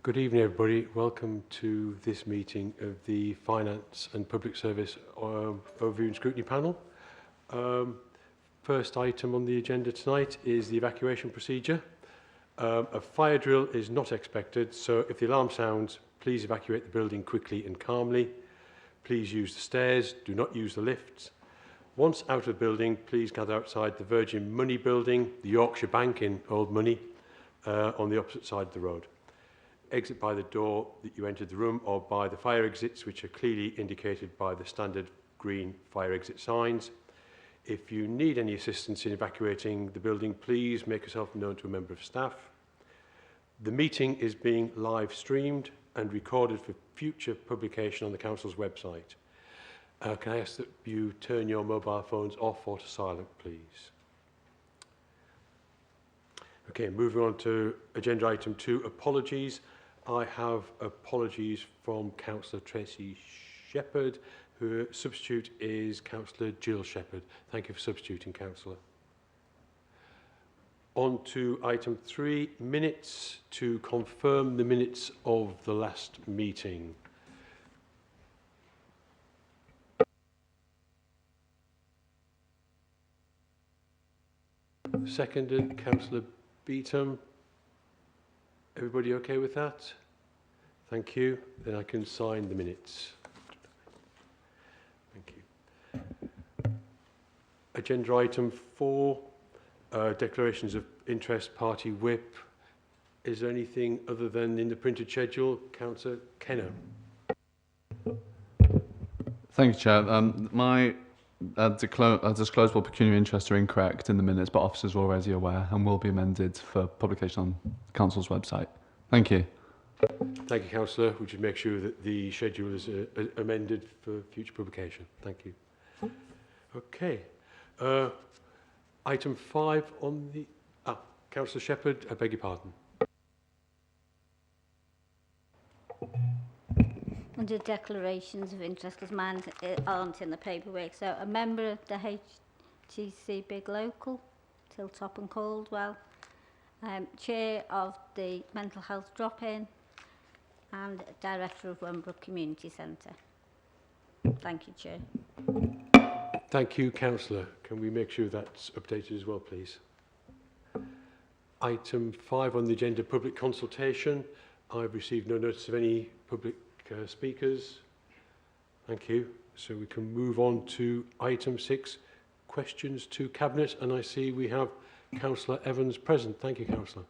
Good evening, everybody. Welcome to this meeting of the Finance and Public Service Overview and Scrutiny Panel. First item on the agenda tonight is the evacuation procedure. A fire drill is not expected, so if the alarm sounds, please evacuate the building quickly and calmly. Please use the stairs, do not use the lifts. Once out of the building, please gather outside the Virgin Money building, the Yorkshire Bank in Old Money, on the opposite side of the road. Exit by the door that you entered the room or by the fire exits, which are clearly indicated by the standard green fire exit signs. If you need any assistance in evacuating the building, please make yourself known to a member of staff. The meeting is being live streamed and recorded for future publication on the Council's website. Can I ask that you turn your mobile phones off or to silent, please? Okay, moving on to agenda item 2, apologies. I have apologies from Councillor Tracy Shepherd. Her substitute is Councillor Jill Shepherd. Thank you for substituting, Councillor. On to item 3, minutes, to confirm the minutes of the last meeting. Seconded, Councillor Beetham. Everybody okay with that? Thank you. Then I can sign the minutes. Thank you. Agenda item 4, declarations of interest, party whip. Is there anything other than in the printed schedule? Councillor Kenner. Thank you, Chair. My disclosable pecuniary interests are incorrect in the minutes, but officers are already aware and will be amended for publication on the Council's website. Thank you. Thank you, Councillor. We should make sure that the schedule is amended for future publication. Thank you. Okay. Item 5 on the... Councillor Shepherd, I beg your pardon. Under declarations of interest, because mine aren't in the paperwork. So a member of the HTC Big Local, Tiltop and Caldwell, chair of the Mental Health Drop-In, and director of Wenbrook Community Centre. Thank you, Chair. Thank you, Councillor. Can we make sure that's updated as well, please? Item 5 on the agenda, public consultation. I've received no notice of any public speakers. Thank you. So we can move on to item 6, questions to Cabinet, and I see we have Councillor Evans present. Thank you, Councillor.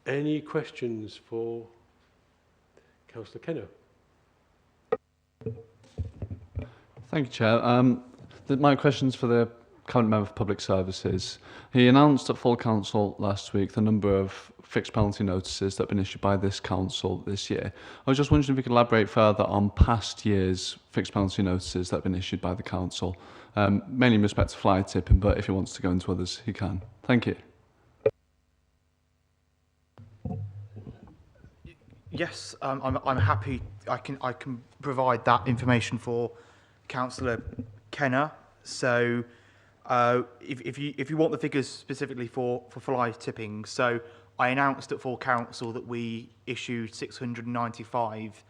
Any questions for Councillor Kenner? Thank you, Chair. My question's for the Cabinet Member for Public Services. He announced at full council last week the number of fixed penalty notices that have been issued by this council this year. I was just wondering if you could elaborate further on past years' fixed penalty notices that have been issued by the council, mainly in respect to fly tipping, but if he wants to go into others, he can. Thank you. Yes, I'm happy. I can provide that information for Councillor Kenner. So, if you want the figures specifically for fly tipping, so I announced at full council that we issued 695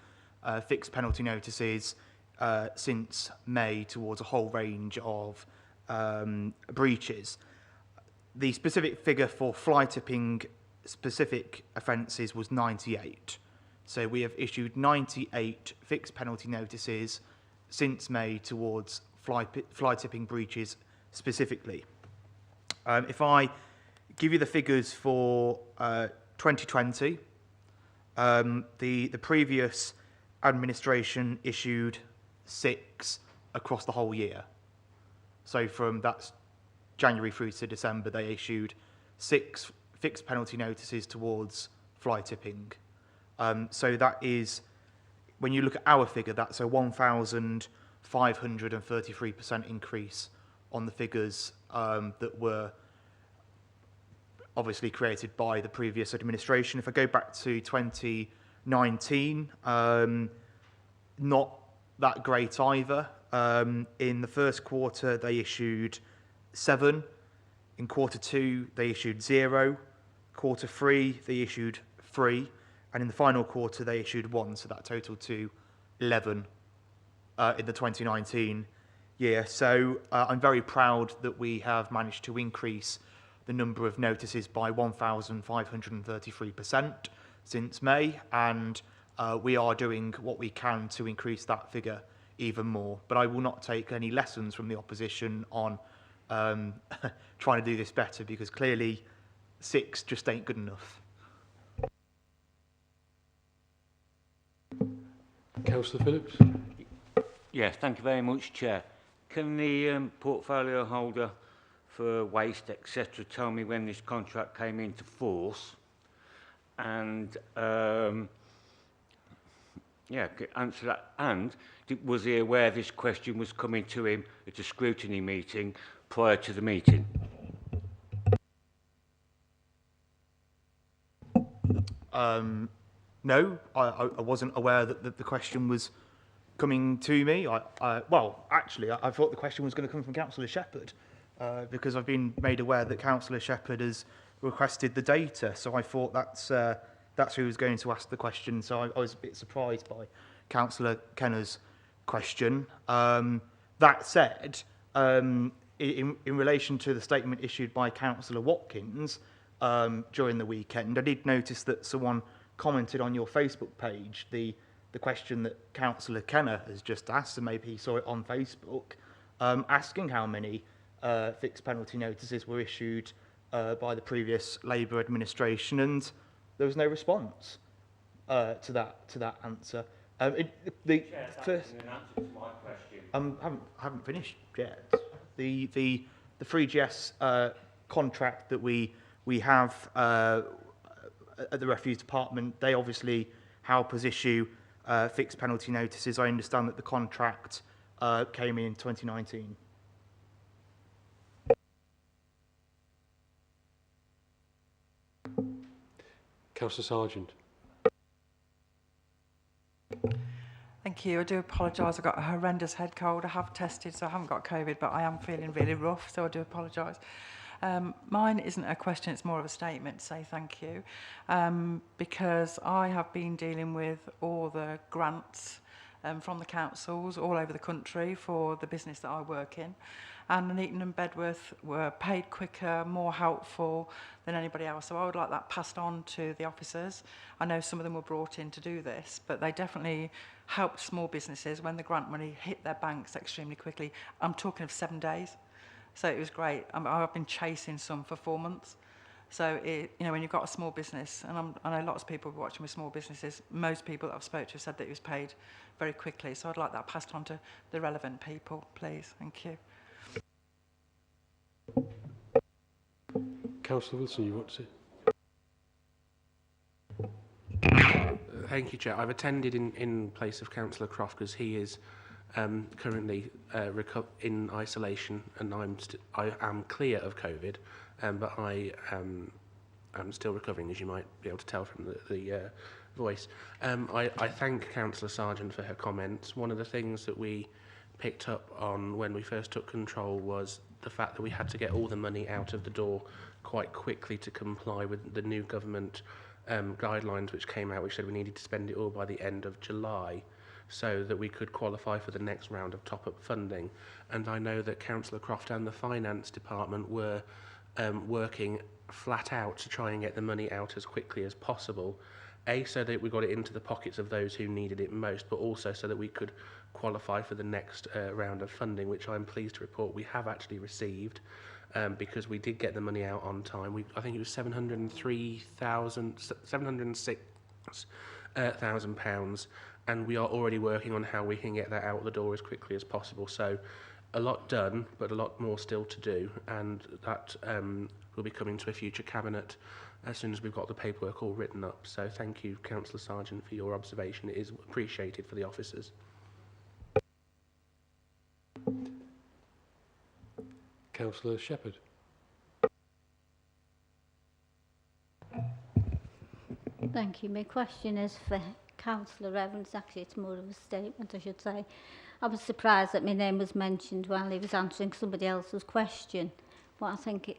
fixed penalty notices since May towards a whole range of breaches. The specific figure for fly tipping specific offences was 98. So we have issued 98 fixed penalty notices since May towards fly tipping breaches specifically. If I give you the figures for 2020, the previous administration issued 6 across the whole year. So from that's January through to December, they issued 6 fixed penalty notices towards fly tipping. So that is, when you look at our figure, that's a 1,533% increase on the figures that were obviously created by the previous administration. If I go back to 2019, not that great either. In the first quarter, they issued 7. In quarter 2, they issued 0. Quarter 3, they issued 3. and in the final quarter they issued 1, so that totaled to 11 in the 2019 year. So I'm very proud that we have managed to increase the number of notices by 1,533% since May, and we are doing what we can to increase that figure even more. But I will not take any lessons from the opposition on trying to do this better, because clearly 6 just ain't good enough. Councillor Phillips. Yes, thank you very much, Chair. Can the portfolio holder for waste, etc., tell me when this contract came into force? And, yeah, answer that. And was he aware this question was coming to him at a scrutiny meeting prior to the meeting? No, I wasn't aware that the question was coming to me. Well, actually, I thought the question was going to come from Councillor Shepherd, because I've been made aware that Councillor Shepherd has requested the data. So I thought that's who was going to ask the question. So I was a bit surprised by Councillor Kenner's question. That said, in relation to the statement issued by Councillor Watkins during the weekend, I did notice that someone commented on your Facebook page the question that Councillor Kenner has just asked, and maybe he saw it on Facebook, asking how many fixed penalty notices were issued by the previous Labour administration, and there was no response to that answer. Chair, that's an answer to my question. I haven't finished yet. The 3GS contract that we have at the Refuse Department, they obviously help us issue fixed penalty notices. I understand that the contract came in 2019. Councillor Sargent. Thank you. I do apologise. I've got a horrendous head cold. I have tested, so I haven't got COVID, but I am feeling really rough, so I do apologise. Mine isn't a question, it's more of a statement to say thank you, because I have been dealing with all the grants from the councils all over the country for the business that I work in, and Nuneaton and Bedworth were paid quicker, more helpful than anybody else, so I would like that passed on to the officers. I know some of them were brought in to do this, but they definitely helped small businesses when the grant money hit their banks extremely quickly. I'm talking of 7 days. So it was great. I've been chasing some for 4 months. So, when you've got a small business, and I know lots of people watching with small businesses, most people that I've spoken to have said that it was paid very quickly. So I'd like that passed on to the relevant people, please. Thank you. Councillor Wilson, you want to say? Thank you, Chair. I've attended in place of Councillor Croft because he is currently in isolation, and I am clear of COVID, but I am still recovering, as you might be able to tell from the voice. I thank Councillor Sargent for her comments. One of the things that we picked up on when we first took control was the fact that we had to get all the money out of the door quite quickly to comply with the new government guidelines which came out, which said we needed to spend it all by the end of July, so that we could qualify for the next round of top-up funding. And I know that Councillor Croft and the Finance Department were working flat out to try and get the money out as quickly as possible, so that we got it into the pockets of those who needed it most, but also so that we could qualify for the next round of funding, which I'm pleased to report we have actually received, because we did get the money out on time. I think it was £706,000, and we are already working on how we can get that out the door as quickly as possible. So a lot done, but a lot more still to do, and that will be coming to a future cabinet as soon as we've got the paperwork all written up. So thank you, Councillor Sargent, for your observation. It is appreciated for the officers. Councillor Shepherd. Thank you. My question is for Councillor Evans. Actually, it's more of a statement, I should say. I was surprised that my name was mentioned while he was answering somebody else's question, but I think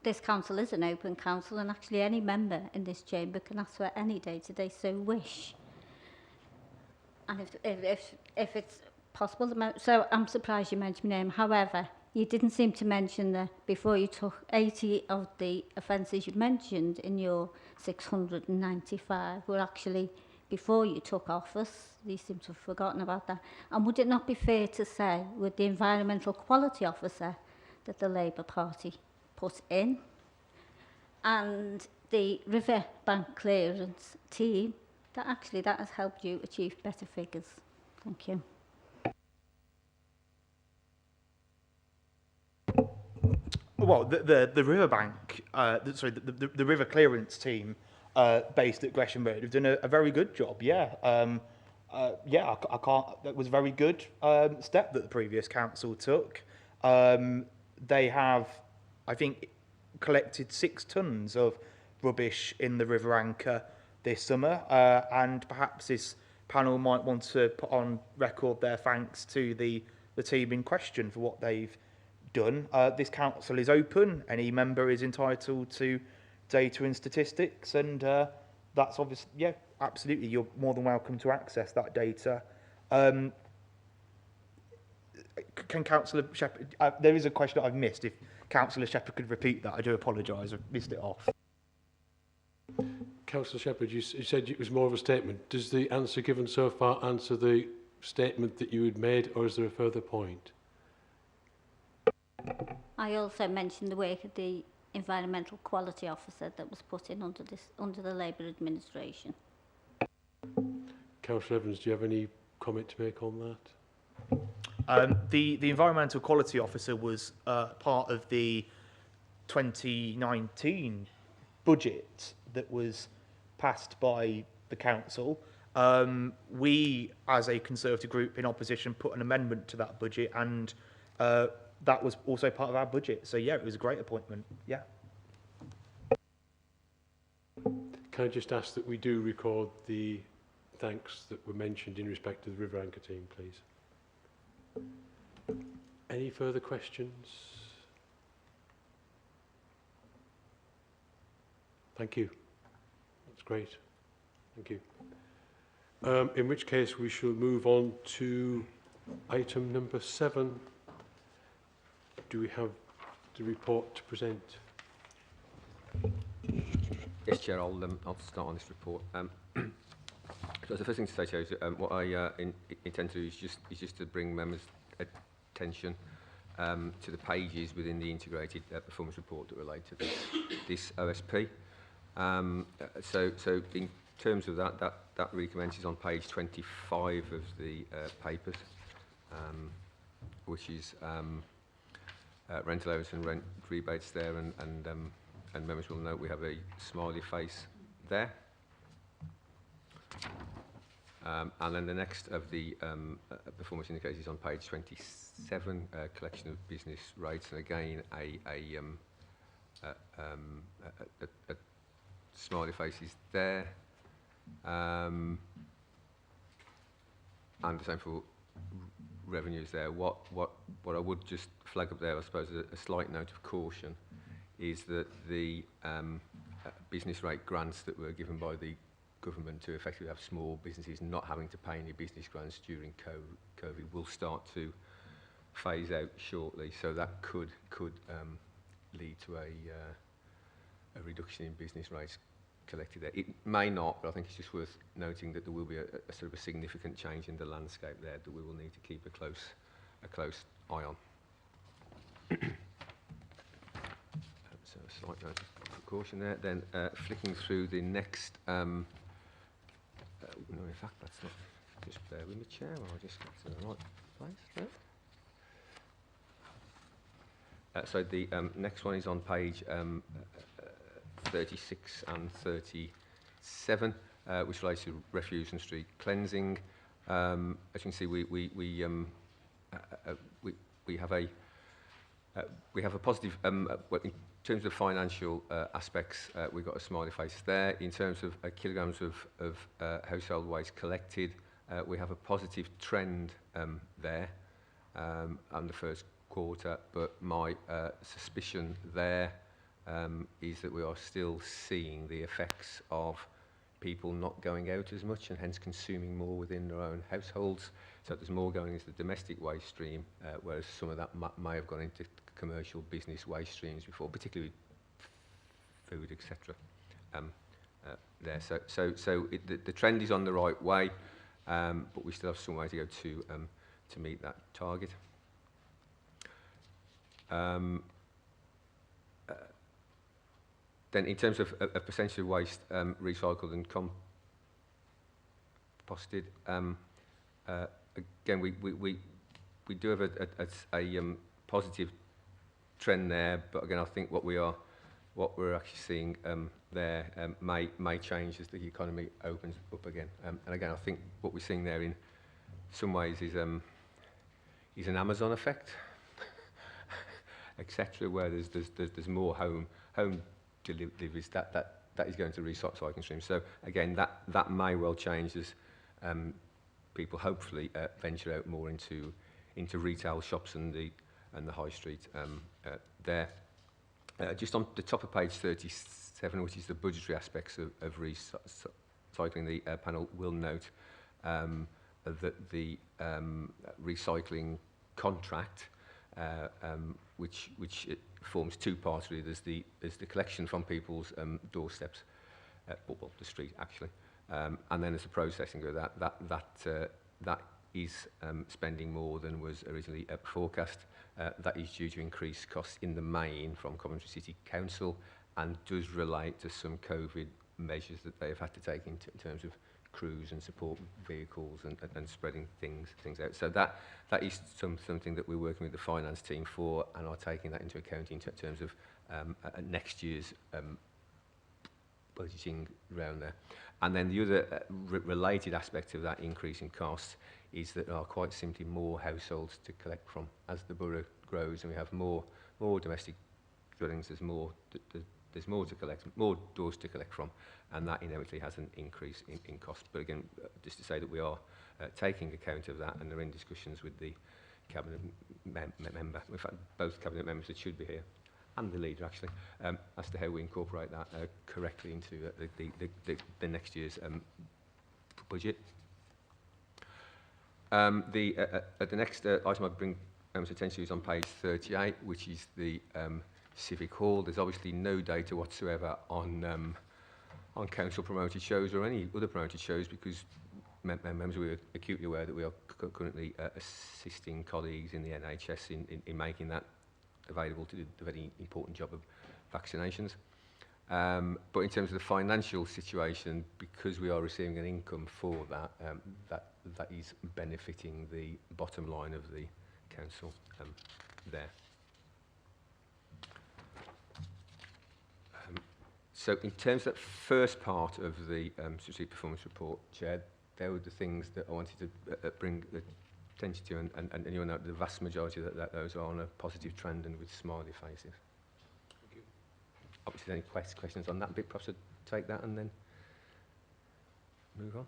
this council is an open council, and actually any member in this chamber can ask for any data they so wish. And if it's possible, so I'm surprised you mentioned my name. However, you didn't seem to mention that before you took 80 of the offences you mentioned in your 695 were actually before you took office. You seem to have forgotten about that. And would it not be fair to say, with the environmental quality officer that the Labour Party put in, and the river bank clearance team, that actually that has helped you achieve better figures? Thank you. Well, the riverbank, the river clearance team based at Gresham Road have done a very good job. Yeah, I can't. That was a very good step that the previous council took. They have, I think, collected 6 tons of rubbish in the River Anchor this summer, and perhaps this panel might want to put on record their thanks to the team in question for what they've done. This council is open. Any member is entitled to data and statistics, and that's obviously, yeah, absolutely, you're more than welcome to access that data. Can Councillor Shepherd, there is a question that I've missed. If Councillor Shepherd could repeat that, I do apologise, I've missed it off. Councillor Shepherd, you said it was more of a statement. Does the answer given so far answer the statement that you had made, or is there a further point? I also mentioned the work of the environmental quality officer that was put in under the Labour administration. Councillor Evans, do you have any comment to make on that? The environmental quality officer was part of the 2019 budget that was passed by the council. We, as a Conservative group in opposition, put an amendment to that budget, and that was also part of our budget. So yeah, it was a great appointment. Yeah. Can I just ask that we do record the thanks that were mentioned in respect to the River Anchor team, please? Any further questions? Thank you. That's great. Thank you. In which case we shall move on to item number 7. Do we have the report to present? Yes, Chair, I'll start on this report. So the first thing to say, Chair, is what I intend to do is just to bring members' attention to the pages within the integrated performance report that relate to this OSP. So in terms of that really commences on page 25 of the papers, which is rent allowance and rent rebates there, and members will note we have a smiley face there. And then the next of the performance indicators is on page 27, collection of business rates, and again a smiley face is there. And the same for revenues there. What I would just flag up there, I suppose, a slight note of caution, is that the business rate grants that were given by the government to effectively have small businesses not having to pay any business grants during COVID will start to phase out shortly. So that could lead to a reduction in business rates collected there. It may not, but I think it's just worth noting that there will be a sort of a significant change in the landscape there that we will need to keep a close eye on. So a slight note of precaution there. Then flicking through the next. No, in fact, that's not. Just bear with me, Chair, or I'll just get to the right place there. So the next one is on page 36 and 37, which relates to refuse and street cleansing. As you can see, we have a positive. Well, in terms of financial aspects, we've got a smiley face there. In terms of kilograms of household waste collected, we have a positive trend there on the first quarter, but my suspicion there is that we are still seeing the effects of people not going out as much and hence consuming more within their own households. So there's more going into the domestic waste stream, whereas some of that may have gone into commercial business waste streams before, particularly food, etc. There. So the trend is on the right way, but we still have some way to go to meet that target. Then in terms of percentage of waste recycled and composted, again, we do have a positive trend there, but again, I think what we're actually seeing there may change as the economy opens up again. And again, I think what we're seeing there in some ways is an Amazon effect, etc., where there's more home deliveries that is going to recycling streams. So again, that may well change as people hopefully venture out more into retail shops and the high street there. Just on the top of page 37, which is the budgetary aspects of recycling, the panel will note that the recycling contract, which it forms two parts really. There's the collection from people's doorsteps, well, the street actually, and then there's the processing of that is spending more than was originally forecast. That is due to increased costs in the main from Coventry City Council and does relate to some COVID measures that they have had to take in terms of crews and support vehicles and spreading things out. So that is something that we're working with the finance team for and are taking that into account in terms of next year's budgeting around there. And then the other related aspect of that increase in costs is that there are quite simply more households to collect from. As the borough grows and we have more domestic dwellings, there's more to collect, more doors to collect from, and that inevitably has an increase in cost. But again, just to say that we are taking account of that and are in discussions with the cabinet member, in fact both cabinet members that should be here, and the leader actually, as to how we incorporate that correctly into the next year's budget. The next item I bring attention to is on page 38, which is the Civic Hall. There's obviously no data whatsoever on council promoted shows or any other promoted shows because members are acutely aware that we are currently assisting colleagues in the NHS in making that available to do the very important job of vaccinations. But in terms of the financial situation, because we are receiving an income for that, that is benefiting the bottom line of the council there. So in terms of that first part of the strategic performance report, Chair, there were the things that I wanted to bring attention to, and you'll note the vast majority that those are on a positive trend and with smiley faces. Thank you. Obviously, any questions on that bit, perhaps I'd take that and then move on.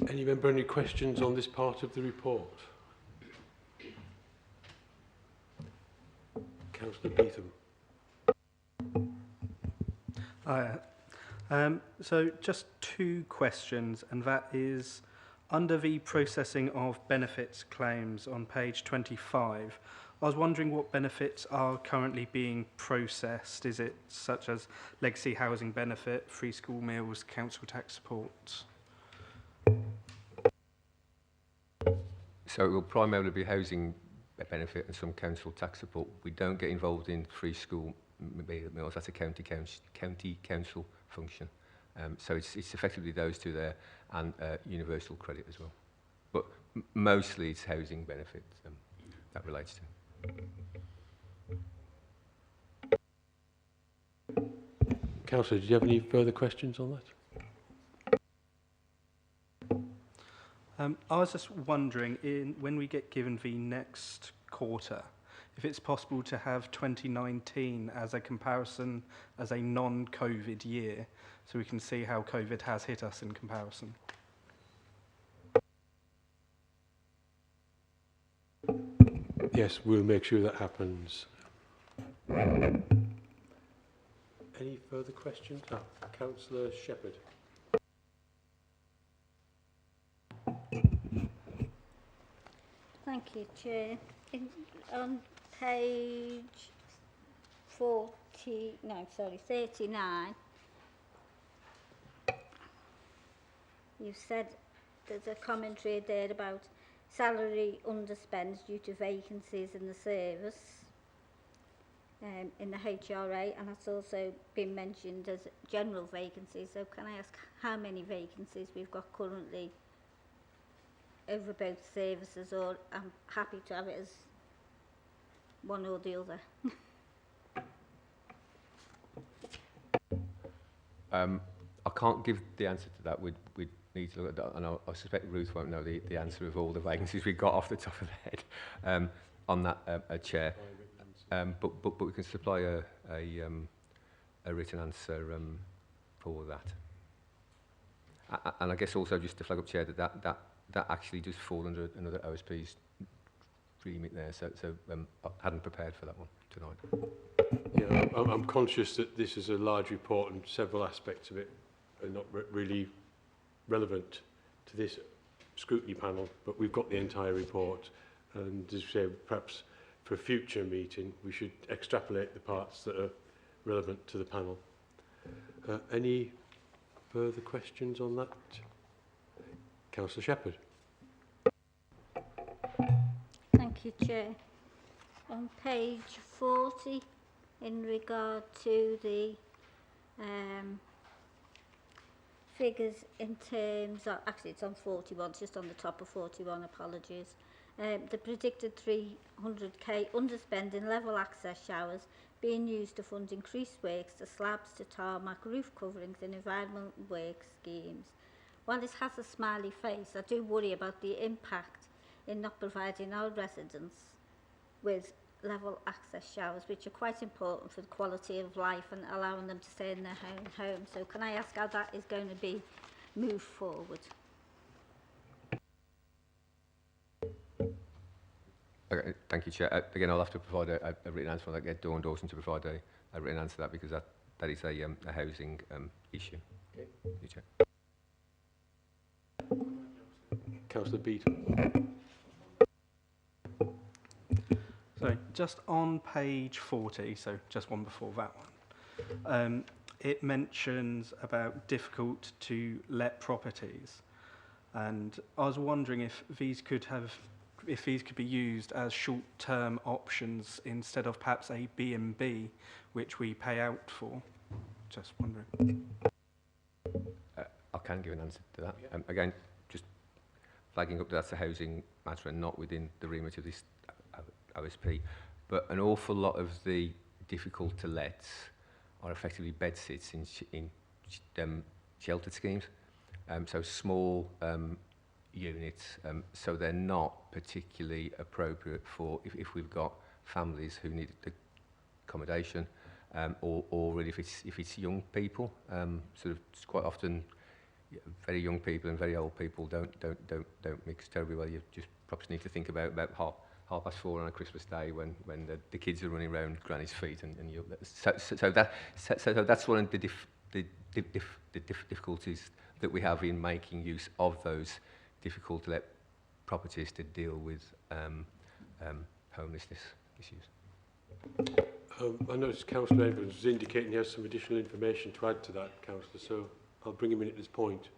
Any member any questions on this part of the report? Councillor Beetham. So just two questions, and that is under the processing of benefits claims on page 25. I was wondering what benefits are currently being processed. Is it such as legacy housing benefit, free school meals, council tax support? So it will primarily be housing benefit and some council tax support. We don't get involved in free school meals. That's a county council function. So it's effectively those two there and universal credit as well. But mostly it's housing benefits that relates to. Councillor, do you have any further questions on that? I was just wondering, when we get given the next quarter, if it's possible to have 2019 as a comparison as a non-COVID year, so we can see how COVID has hit us in comparison. Yes, we'll make sure that happens. Any further questions? Councillor Shepherd. Thank you, Chair. On page 39, you've said there's a commentary there about salary underspends due to vacancies in the service in the HRA, and that's also been mentioned as general vacancies. So can I ask how many vacancies we've got currently over both services, or I'm happy to have it as one or the other? I can't give the answer to that. We'd need to look at that, and I suspect Ruth won't know the answer of all the vacancies we got off the top of the head on that chair. But we can supply a written answer for that. And I guess also just to flag up, Chair, that actually does fall under another OSP's remit there. So I hadn't prepared for that one tonight. Yeah, I'm conscious that this is a large report and several aspects of it are not really relevant to this scrutiny panel, but we've got the entire report, and as you say, perhaps for a future meeting we should extrapolate the parts that are relevant to the panel. Any further questions on that? Councillor Shepherd. Thank you, Chair. On page 40, in regard to the figures in terms of, actually it's on 41, it's just on the top of 41, apologies. The predicted 300k underspend in level access showers being used to fund increased works to slabs to tarmac, roof coverings and environmental work schemes. While this has a smiley face, I do worry about the impact in not providing our residents with level access showers, which are quite important for the quality of life and allowing them to stay in their own home. So can I ask how that is going to be moved forward? Okay, thank you, Chair. Again, I'll have to provide a written answer on that. Get Dawn Dawson to provide a written answer to that, because that is a housing issue. Okay. Thank you, Chair. Councillor Beat. So just on page 40, so just one before that one, it mentions about difficult to let properties, and I was wondering if these could be used as short-term options instead of perhaps a B&B, which we pay out for. Just wondering. I can give an answer to that. Again, just flagging up that that's a housing matter and not within the remit of this OSP. But an awful lot of the difficult to lets are effectively bed sits in sheltered schemes. So small units, so they're not particularly appropriate for if we've got families who need accommodation, or really if it's young people. Sort of quite often, very young people and very old people don't mix terribly well. You just perhaps need to think about half past 4 on a Christmas day when the kids are running around Granny's feet, and so that's one of the difficulties that we have in making use of those difficult to let properties to deal with homelessness issues. I noticed Councillor Evans was indicating he has some additional information to add to that, Councillor, so I'll bring him in at this point.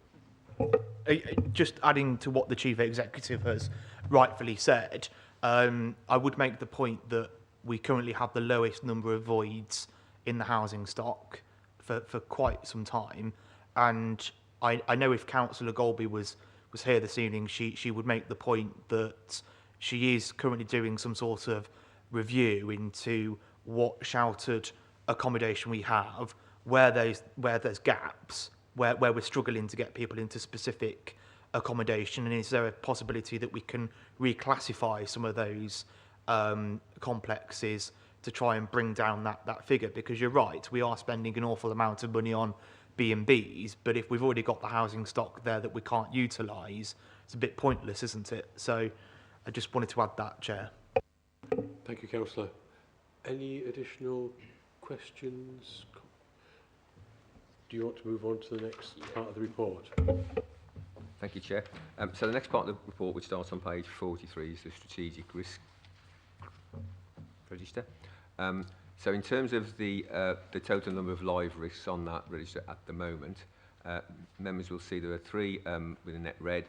Just adding to what the Chief Executive has rightfully said, I would make the point that we currently have the lowest number of voids in the housing stock for quite some time, and I know if Councillor Golby was here this evening, she would make the point that she is currently doing some sort of review into what sheltered accommodation we have, where there's gaps, where we're struggling to get people into specific accommodation, and is there a possibility that we can reclassify some of those complexes to try and bring down that figure? Because you're right, we are spending an awful amount of money on B&Bs, but if we've already got the housing stock there that we can't utilise, it's a bit pointless, isn't it? So I just wanted to add that, Chair. Thank you, Councillor. Any additional questions? do you want to move on to the next part of the report? Thank you, Chair. So the next part of the report, which starts on page 43, is the strategic risk register. So in terms of the total number of live risks on that register at the moment, members will see there are 3 with a net red,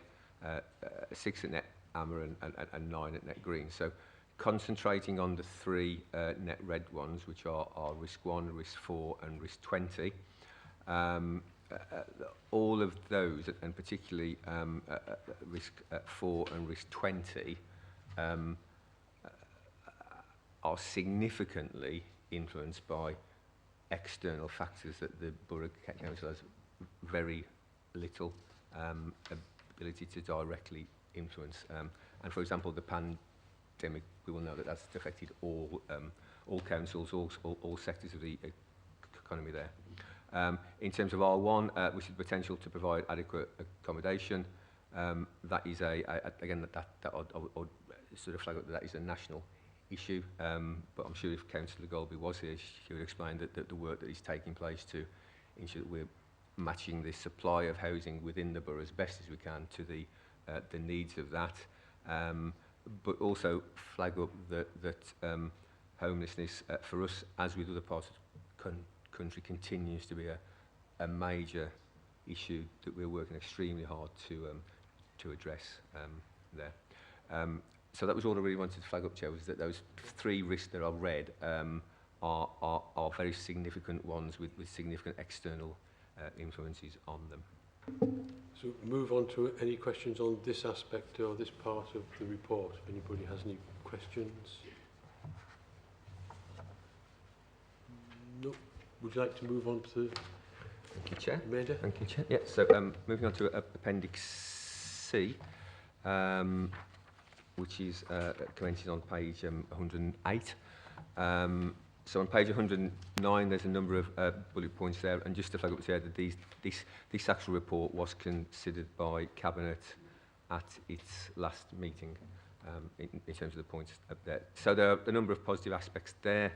6 at net amber and 9 at net green. So concentrating on the 3 net red ones, which are risk 1, risk 4 and risk 20, all of those, and particularly risk 4 and risk 20, are significantly influenced by external factors that the Borough Council has very little ability to directly influence. And for example, the pandemic, we will know that that's affected all councils, all sectors of the economy there. In terms of R1, which is the potential to provide adequate accommodation, that is again, that I'll sort of flag up that is a national issue, but I'm sure if Councillor Golby was here, she would explain that the work that is taking place to ensure that we're matching the supply of housing within the borough as best as we can to the needs of that, but also flag up that homelessness for us, as with other parts of the country, continues to be a major issue that we're working extremely hard to address there. So that was all I really wanted to flag up, Chair, was that those 3 risks that are red are very significant ones with significant external influences on them. So move on to any questions on this aspect or this part of the report, if anybody has any questions. No. Would you like to move on to Thank you, Chair. remainder? Thank you, Chair. Yeah, so moving on to Appendix C, which is commented on page 108. So on page 109, there's a number of bullet points there, and just to flag up there that this actual report was considered by Cabinet at its last meeting in terms of the points up there. So there are a number of positive aspects there.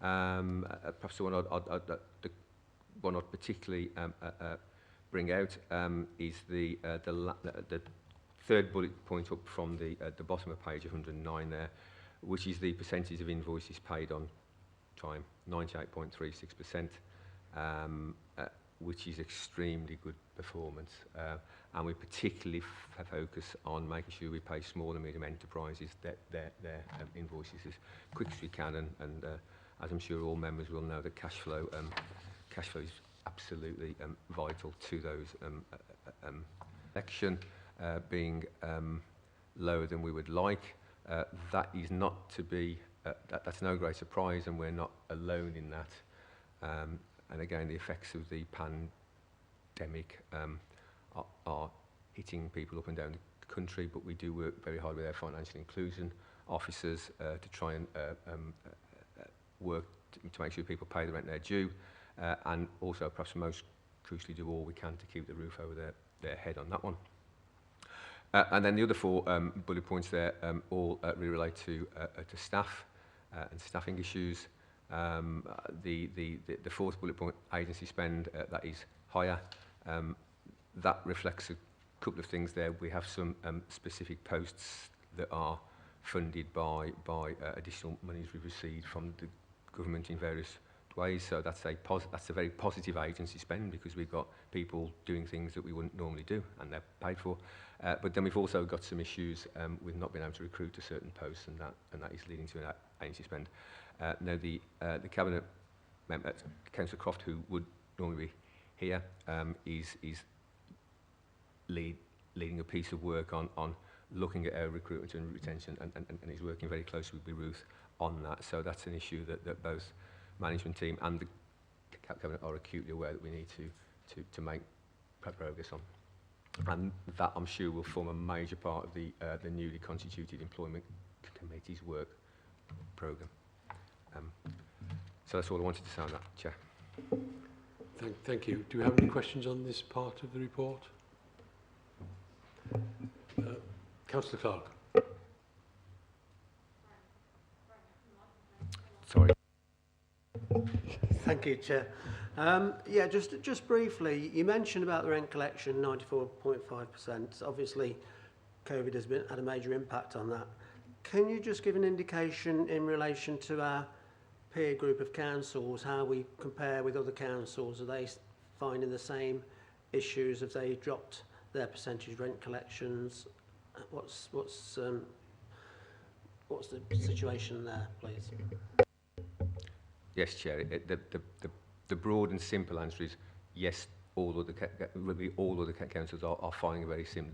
Perhaps the one I'd particularly bring out is the third bullet point up from the bottom of page 109 there, which is the percentage of invoices paid on time, 98.36%, which is extremely good performance. And we particularly focus on making sure we pay small and medium enterprises their invoices as quick as we can, and as I'm sure all members will know, that cash flow is absolutely vital to those. Collection being lower than we would like, that is not to be, that's no great surprise, and we're not alone in that. And again, the effects of the pandemic are hitting people up and down the country, but we do work very hard with our financial inclusion officers to try and work to make sure people pay the rent they're due, and also perhaps most crucially do all we can to keep the roof over their head on that one. And then the other 4 bullet points there all really relate to staff and staffing issues. The 4th bullet point, agency spend, that is higher. That reflects a couple of things there. We have some specific posts that are funded by additional monies we've received from the government in various ways. So that's a very positive agency spend, because we've got people doing things that we wouldn't normally do, and they're paid for. But then we've also got some issues with not being able to recruit to certain posts, and that is leading to an agency spend. Now the Cabinet member, Councillor Croft, who would normally be here, is leading a piece of work on looking at our recruitment and retention, and he's working very closely with Ruth on that. So that's an issue that both management team and the Cabinet are acutely aware that we need to make progress on. And that, I'm sure, will form a major part of the newly constituted Employment Committee's work programme. So that's all I wanted to say on that, Chair. Thank you. Do we have any questions on this part of the report? Councillor Clark. Sorry. Thank you, Chair. Yeah, just briefly, you mentioned about the rent collection, 94.5%. Obviously, COVID has had a major impact on that. Can you just give an indication in relation to our peer group of councils, how we compare with other councils? Are they finding the same issues? Have they dropped their percentage rent collections? What's the situation there, please? Yes, Chair. The broad and simple answer is yes. All other councils are finding a very similar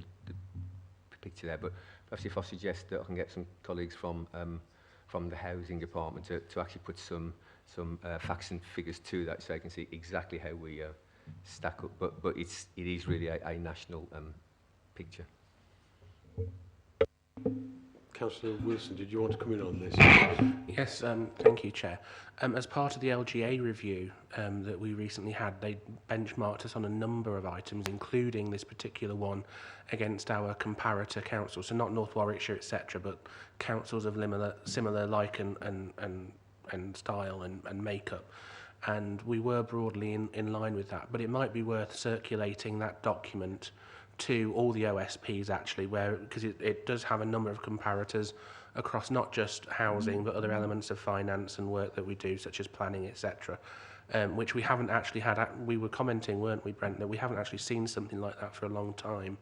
picture there. But perhaps if I suggest that I can get some colleagues from the housing department to actually put some facts and figures to that, so I can see exactly how we stack up. But it is really a national picture. Councillor Wilson, did you want to come in on this? Yes, thank you, Chair. As part of the LGA review that we recently had, they benchmarked us on a number of items, including this particular one, against our comparator councils. So not North Warwickshire, etc., but councils of similar like and style and makeup. And we were broadly in line with that. But it might be worth circulating that document to all the OSPs actually, because it does have a number of comparators across not just housing but other elements of finance and work that we do, such as planning, etc., which we haven't actually had. We were commenting, weren't we, Brent, that we haven't actually seen something like that for a long time,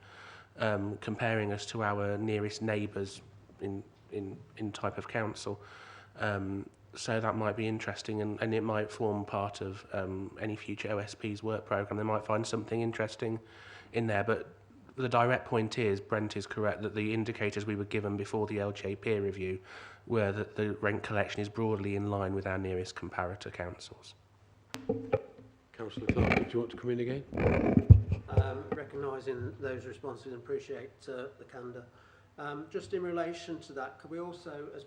comparing us to our nearest neighbours in type of council. So that might be interesting, and it might form part of any future OSP's work programme. They might find something interesting in there, but the direct point is, Brent is correct, that the indicators we were given before the LJ peer review were that the rent collection is broadly in line with our nearest comparator councils. Councillor Clark, did you want to come in again? Recognising those responses and appreciate the candour. Just in relation to that, could we also, as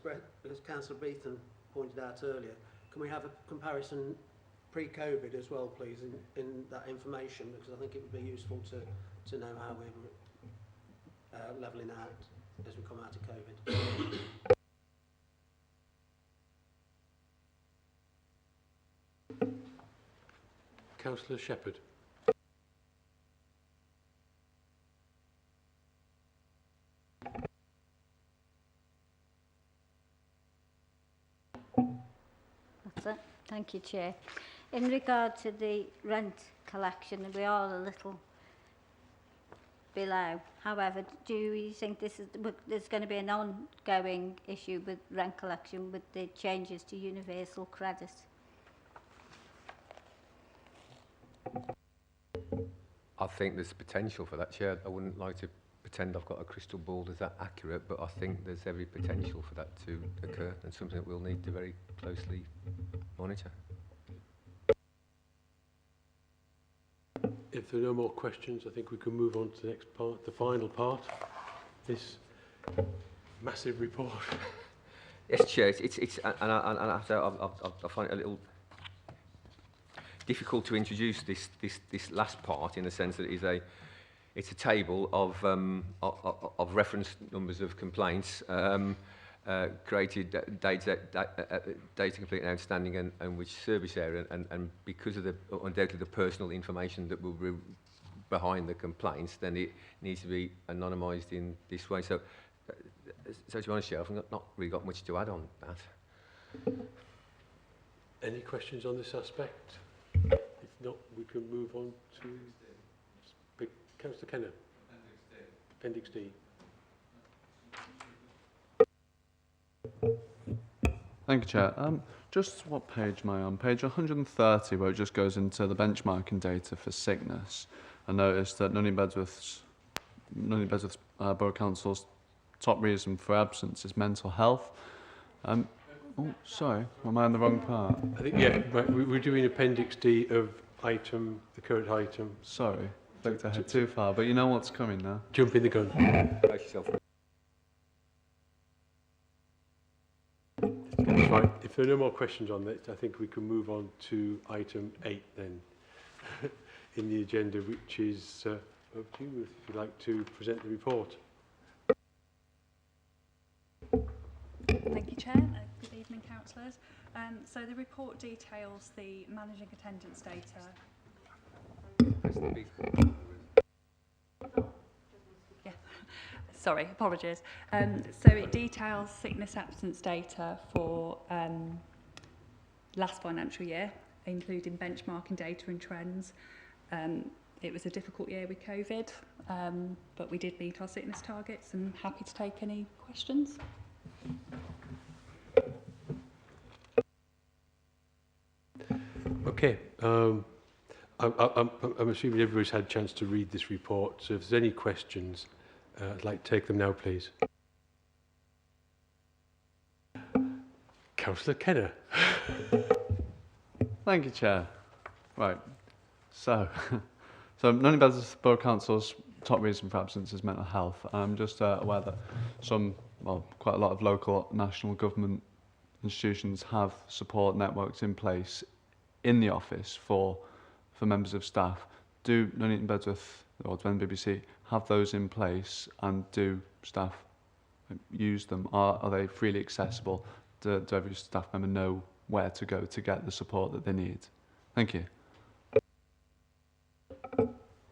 Councillor Beetham pointed out earlier, can we have a comparison pre-COVID as well, please, in that information? Because I think it would be useful to know how we're levelling out as we come out of COVID. Councillor Shepherd. That's it. Thank you, Chair. In regard to the rent collection, we are a little below. However, do you think there's going to be an ongoing issue with rent collection with the changes to universal credit? I think there's potential for that, Chair. I wouldn't like to pretend I've got a crystal ball that's that accurate, but I think there's every potential for that to occur, and something that we'll need to very closely monitor. If there are no more questions, I think we can move on to the next part, the final part, this massive report. Yes, Chair. And I find it a little difficult to introduce this last part, in the sense that it's a table of reference numbers of complaints created, data complete and outstanding, and which service area, and because of undoubtedly the personal information that will be behind the complaints, then it needs to be anonymised in this way. So to be honest, I've not really got much to add on that. Any questions on this aspect? If not, we can move on to Councillor Kenner. Appendix D. Thank you, Chair. Just what page am I on? Page 130, where it just goes into the benchmarking data for sickness. I noticed that Nuneaton Bedworth's Borough Council's top reason for absence is mental health. Oh, sorry, am I on the wrong part? I think, yeah, right, we're doing Appendix D of the current item. Sorry, looked ahead too far, but you know what's coming now. Jumping the gun. Brace yourself. Right, if there are no more questions on that, I think we can move on to item 8 then in the agenda, which is up to you if you'd like to present the report. Thank you, Chair. Good evening, councillors. So the report details the managing attendance data. Yeah, sorry, apologies. So it details sickness absence data for last financial year, including benchmarking data and trends. It was a difficult year with COVID, but we did meet our sickness targets. I'm happy to take any questions. Okay. I'm assuming everybody's had a chance to read this report, so if there's any questions, I'd like to take them now, please. Councillor Kenner. Thank you, Chair. Right. So Nuneaton Bedworth Borough Council's top reason for absence is mental health. I'm just aware that quite a lot of local national government institutions have support networks in place in the office for members of staff. Do Nuneaton Bedworth or the BBC have those in place, and do staff use them? Are they freely accessible? Do every staff member know where to go to get the support that they need? Thank you.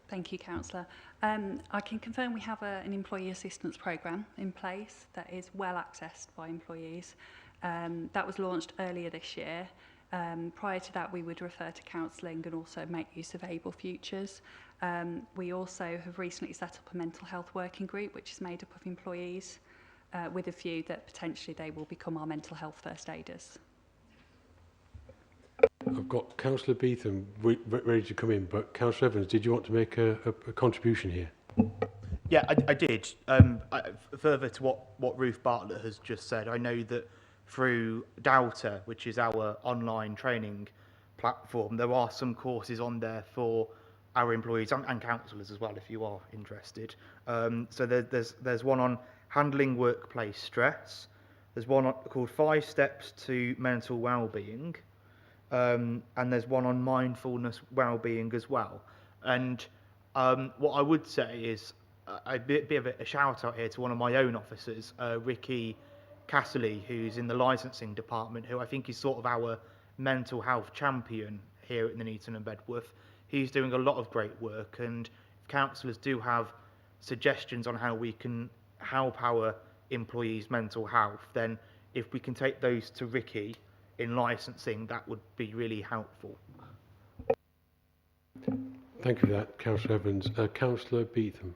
Thank you, Councillor. I can confirm we have an employee assistance programme in place that is well accessed by employees. That was launched earlier this year. Prior to that, we would refer to counselling and also make use of Able Futures. We also have recently set up a mental health working group, which is made up of employees, with a view that potentially they will become our mental health first aiders. I've got Councillor Beetham ready to come in, but Councillor Evans, did you want to make a contribution here? Yeah, I did. Further to what Ruth Bartlett has just said, I know that through Douter, which is our online training platform, there are some courses on there for our employees and councillors as well, if you are interested. So there's one on handling workplace stress. There's one called 5 Steps to Mental Wellbeing. And there's one on mindfulness wellbeing as well. And what I would say is a bit of a shout out here to one of my own officers, Ricky Casserly, who's in the licensing department, who I think is sort of our mental health champion here at Nuneaton and Bedworth. He's doing a lot of great work, and if councillors do have suggestions on how we can help our employees' mental health, then if we can take those to Ricky in licensing, that would be really helpful. Thank you for that, Councillor Evans. Councillor Beetham.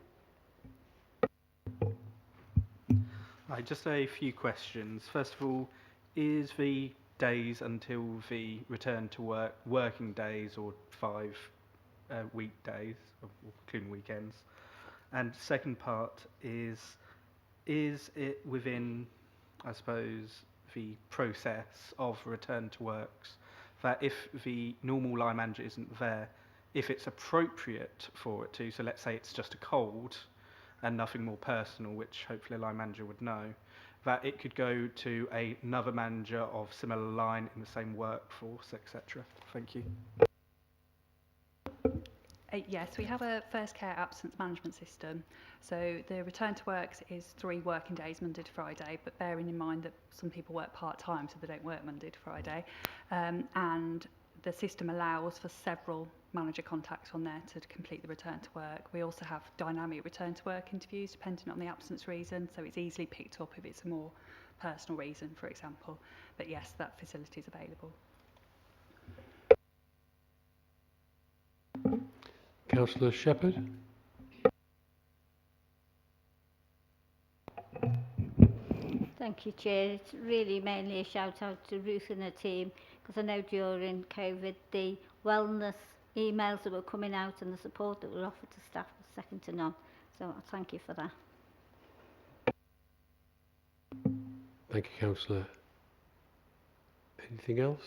Right, just a few questions. First of all, is the days until the return to work working days or 5 weekdays, including weekends? And second part is it within, I suppose, the process of return to works that if the normal line manager isn't there, if it's appropriate for it to, so let's say it's just a cold and nothing more personal, which hopefully a line manager would know, that it could go to another manager of similar line in the same workforce, etc. Thank you. Yes, we have a first care absence management system. So the return to works is 3 working days, Monday to Friday, but bearing in mind that some people work part-time, so they don't work Monday to Friday. And the system allows for several manager contacts on there to complete the return to work. We also have dynamic return to work interviews depending on the absence reason, so it's easily picked up if it's a more personal reason, for example. But yes, that facility is available. Councillor Shepherd. Thank you, Chair. It's really mainly a shout out to Ruth and her team, because I know during COVID the wellness emails that were coming out and the support that were offered to staff was second to none. So I thank you for that. Thank you, Councillor. Anything else?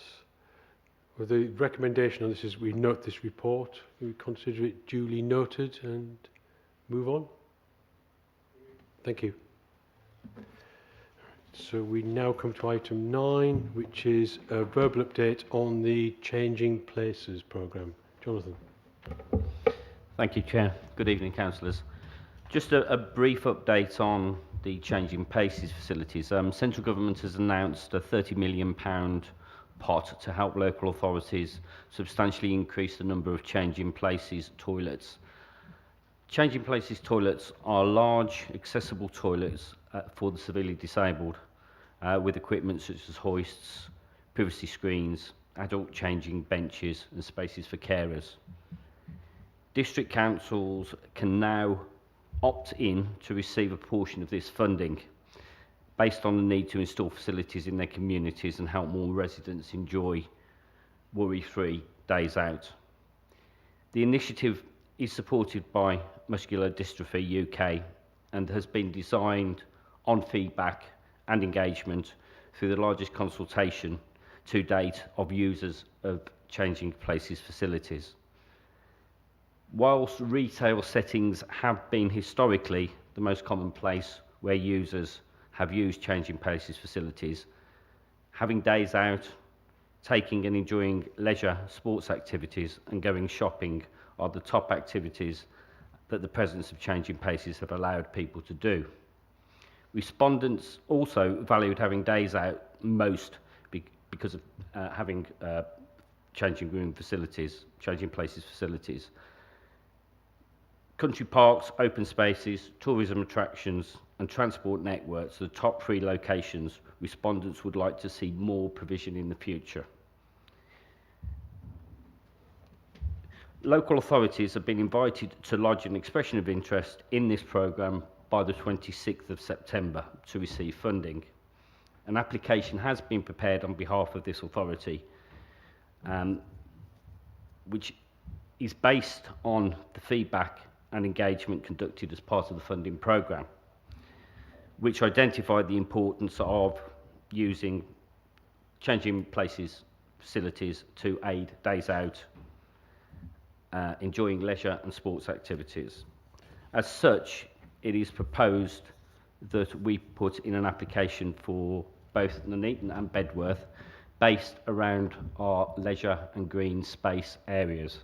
Well, the recommendation on this is we note this report, we consider it duly noted and move on. Thank you. So we now come to item 9, which is a verbal update on the Changing Places programme. Jonathan. Thank you, Chair. Good evening, councillors. Just a brief update on the Changing Places facilities. Central Government has announced a £30 million pot to help local authorities substantially increase the number of changing places toilets. Changing places toilets are large, accessible toilets for the severely disabled, with equipment such as hoists, privacy screens, adult changing benches and spaces for carers. District councils can now opt in to receive a portion of this funding based on the need to install facilities in their communities and help more residents enjoy worry-free days out. The initiative is supported by Muscular Dystrophy UK and has been designed on feedback and engagement through the largest consultation to date of users of changing places facilities. Whilst retail settings have been historically the most common place where users have used changing places facilities, having days out, taking and enjoying leisure sports activities and going shopping are the top activities that the presence of changing places have allowed people to do. Respondents also valued having days out most because of having changing places facilities. Country parks, open spaces, tourism attractions and transport networks are the top 3 locations respondents would like to see more provision in the future. Local authorities have been invited to lodge an expression of interest in this programme by the 26th of September to receive funding. An application has been prepared on behalf of this authority, which is based on the feedback and engagement conducted as part of the funding programme, which identified the importance of using changing places facilities to aid days out, enjoying leisure and sports activities. As such, it is proposed that we put in an application for both Nuneaton and Bedworth based around our leisure and green space areas.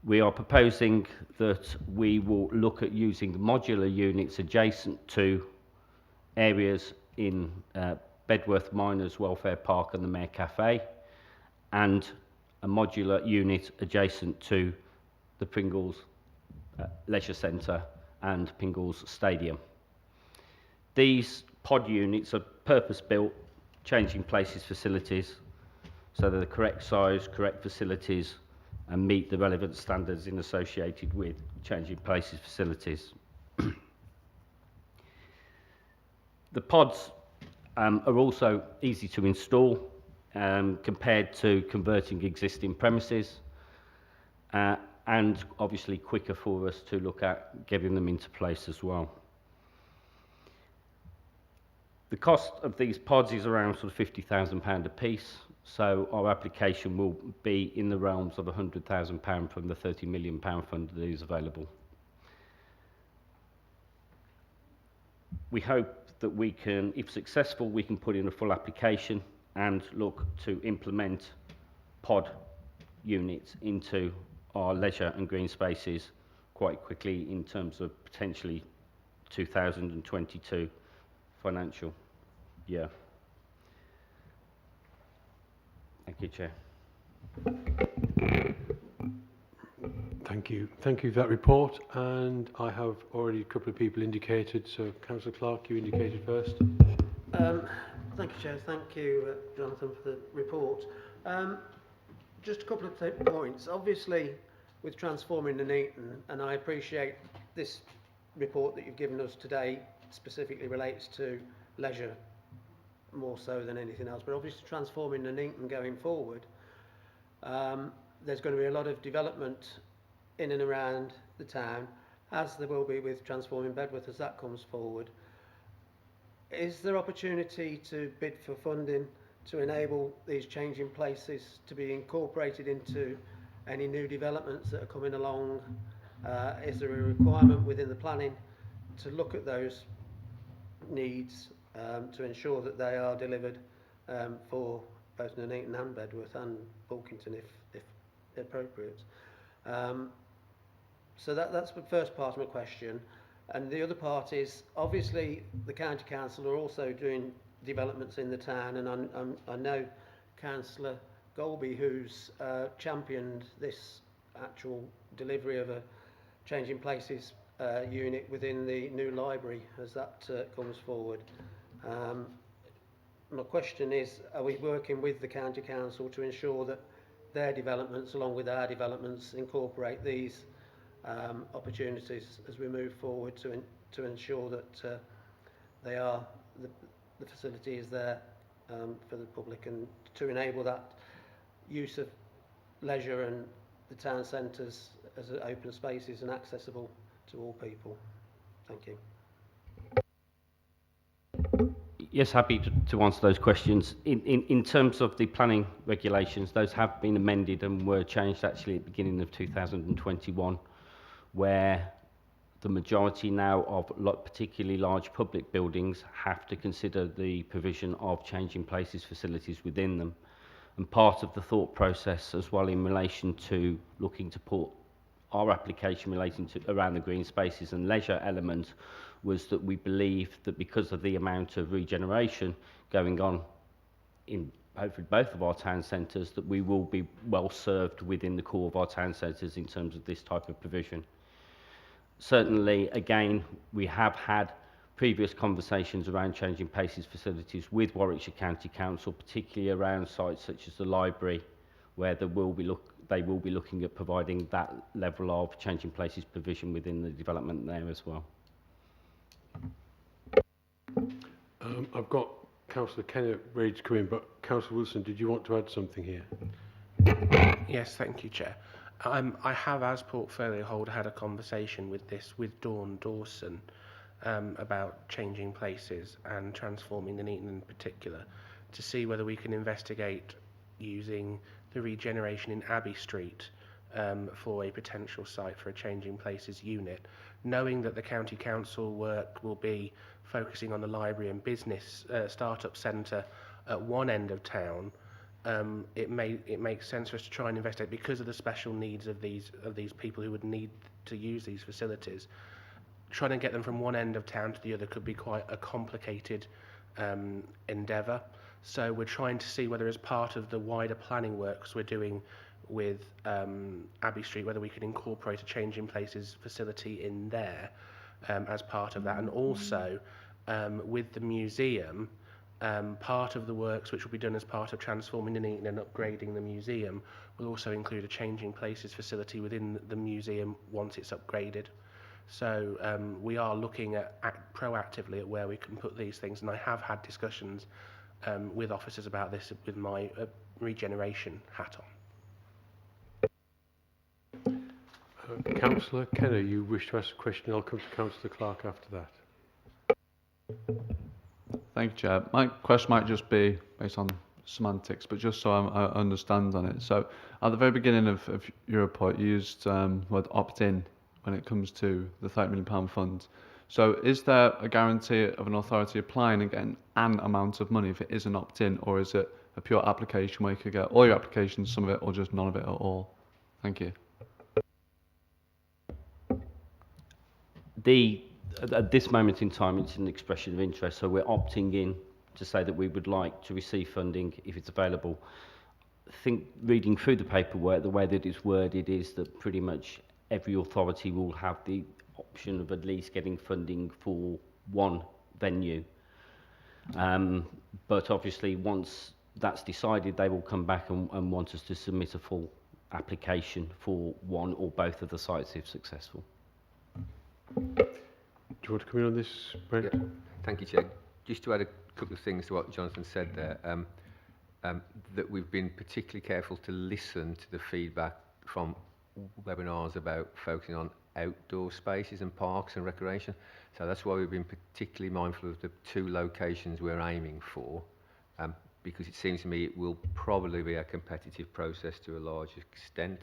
We are proposing that we will look at using modular units adjacent to areas in Bedworth Miners Welfare Park and the Mayor Cafe, and a modular unit adjacent to the Pringles Leisure Centre and Pringles Stadium. These pod units are purpose-built, changing places facilities, so they're the correct size, correct facilities, and meet the relevant standards associated with changing places facilities. The pods are also easy to install compared to converting existing premises, and obviously quicker for us to look at getting them into place as well. The cost of these pods is around sort of £50,000 a piece, so our application will be in the realms of £100,000 from the £30 million fund that is available. We hope that we can, if successful, we can put in a full application and look to implement pod units into our leisure and green spaces quite quickly in terms of potentially 2022 financial year. Thank you, Chair. Thank you. Thank you for that report. And I have already a couple of people indicated. So, Councillor Clark, you indicated first. Thank you, Chair. Thank you, Jonathan, for the report. Just a couple of points. Obviously, with transforming Nuneaton, and I appreciate this report that you've given us today specifically relates to leisure more so than anything else, but obviously transforming Nuneaton going forward, there's going to be a lot of development in and around the town, as there will be with transforming Bedworth as that comes forward. Is there opportunity to bid for funding to enable these changing places to be incorporated into any new developments that are coming along? Is there a requirement within the planning to look at those needs to ensure that they are delivered for both Nuneaton and Bedworth and Bulkington if appropriate? So that's the first part of my question. And the other part is, obviously, the County Council are also doing developments in the town, and I know Councillor Golby, who's championed this actual delivery of a changing places unit within the new library as that comes forward. My question is, are we working with the County Council to ensure that their developments, along with our developments, incorporate these opportunities as we move forward to ensure that they are the facility is there for the public, and to enable that use of leisure and the town centres as open spaces and accessible to all people. Thank you. Yes, happy to answer those questions. In terms of the planning regulations, those have been amended and were changed actually at the beginning of 2021, where the majority now of particularly large public buildings have to consider the provision of changing places facilities within them. And part of the thought process as well in relation to looking to put our application relating to around the green spaces and leisure element was that we believe that because of the amount of regeneration going on in hopefully both of our town centres, that we will be well served within the core of our town centres in terms of this type of provision. Certainly, again, we have had previous conversations around changing places facilities with Warwickshire County Council, particularly around sites such as the library, where they will be looking at providing that level of changing places provision within the development there as well. I've got Councillor Kenner ready to come in, but Councillor Wilson, did you want to add something here? Yes, thank you, Chair. I have, as portfolio holder, had a conversation with Dawn Dawson about changing places and transforming Nuneaton in particular, to see whether we can investigate using the regeneration in Abbey Street for a potential site for a changing places unit, knowing that the County Council work will be focusing on the library and business startup centre at one end of town. It makes sense for us to try and investigate, because of the special needs of these people who would need to use these facilities. Trying to get them from one end of town to the other could be quite a complicated endeavour. So we're trying to see whether, as part of the wider planning works we're doing with Abbey Street, whether we can incorporate a change in places facility in there as part of that. And also with the museum, part of the works which will be done as part of transforming Nuneaton and upgrading the museum will also include a changing places facility within the museum once it's upgraded. So we are looking at proactively at where we can put these things, and I have had discussions with officers about this with my regeneration hat on. Councillor Kenner, you wish to ask a question? I'll come to Councillor Clark after that. Thank you, Chair. My question might just be based on semantics, but just so I understand on it. So at the very beginning of your report, you used the word opt-in when it comes to the £30 million fund. So is there a guarantee of an authority applying again an amount of money if it is an opt-in, or is it a pure application where you could get all your applications, some of it, or just none of it at all? Thank you. At this moment in time, it's an expression of interest, so we're opting in to say that we would like to receive funding if it's available. I think reading through the paperwork, the way that it's worded is that pretty much every authority will have the option of at least getting funding for one venue. But obviously, once that's decided, they will come back and want us to submit a full application for one or both of the sites if successful. Do you want to come in on this, Brent? Yeah. Thank you, Chair. Just to add a couple of things to what Jonathan said there, that we've been particularly careful to listen to the feedback from webinars about focusing on outdoor spaces and parks and recreation. So that's why we've been particularly mindful of the two locations we're aiming for, because it seems to me it will probably be a competitive process to a large extent.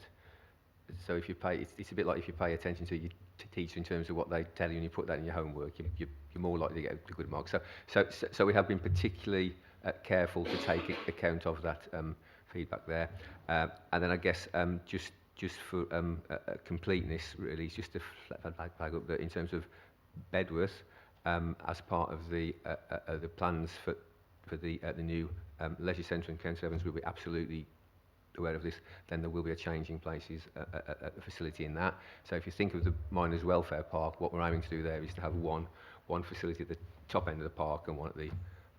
So if you pay, it's a bit like if you pay attention to your teacher in terms of what they tell you and you put that in your homework, you're more likely to get a good mark. So we have been particularly careful to take account of that feedback there. And then I guess just for completeness, really, just to flag up that in terms of Bedworth, as part of the plans for the new leisure centre in Council Evans will be absolutely aware of this. Then there will be a changing places a facility in that. So if you think of the Miners Welfare Park, what we're aiming to do there is to have one facility at the top end of the park and one at the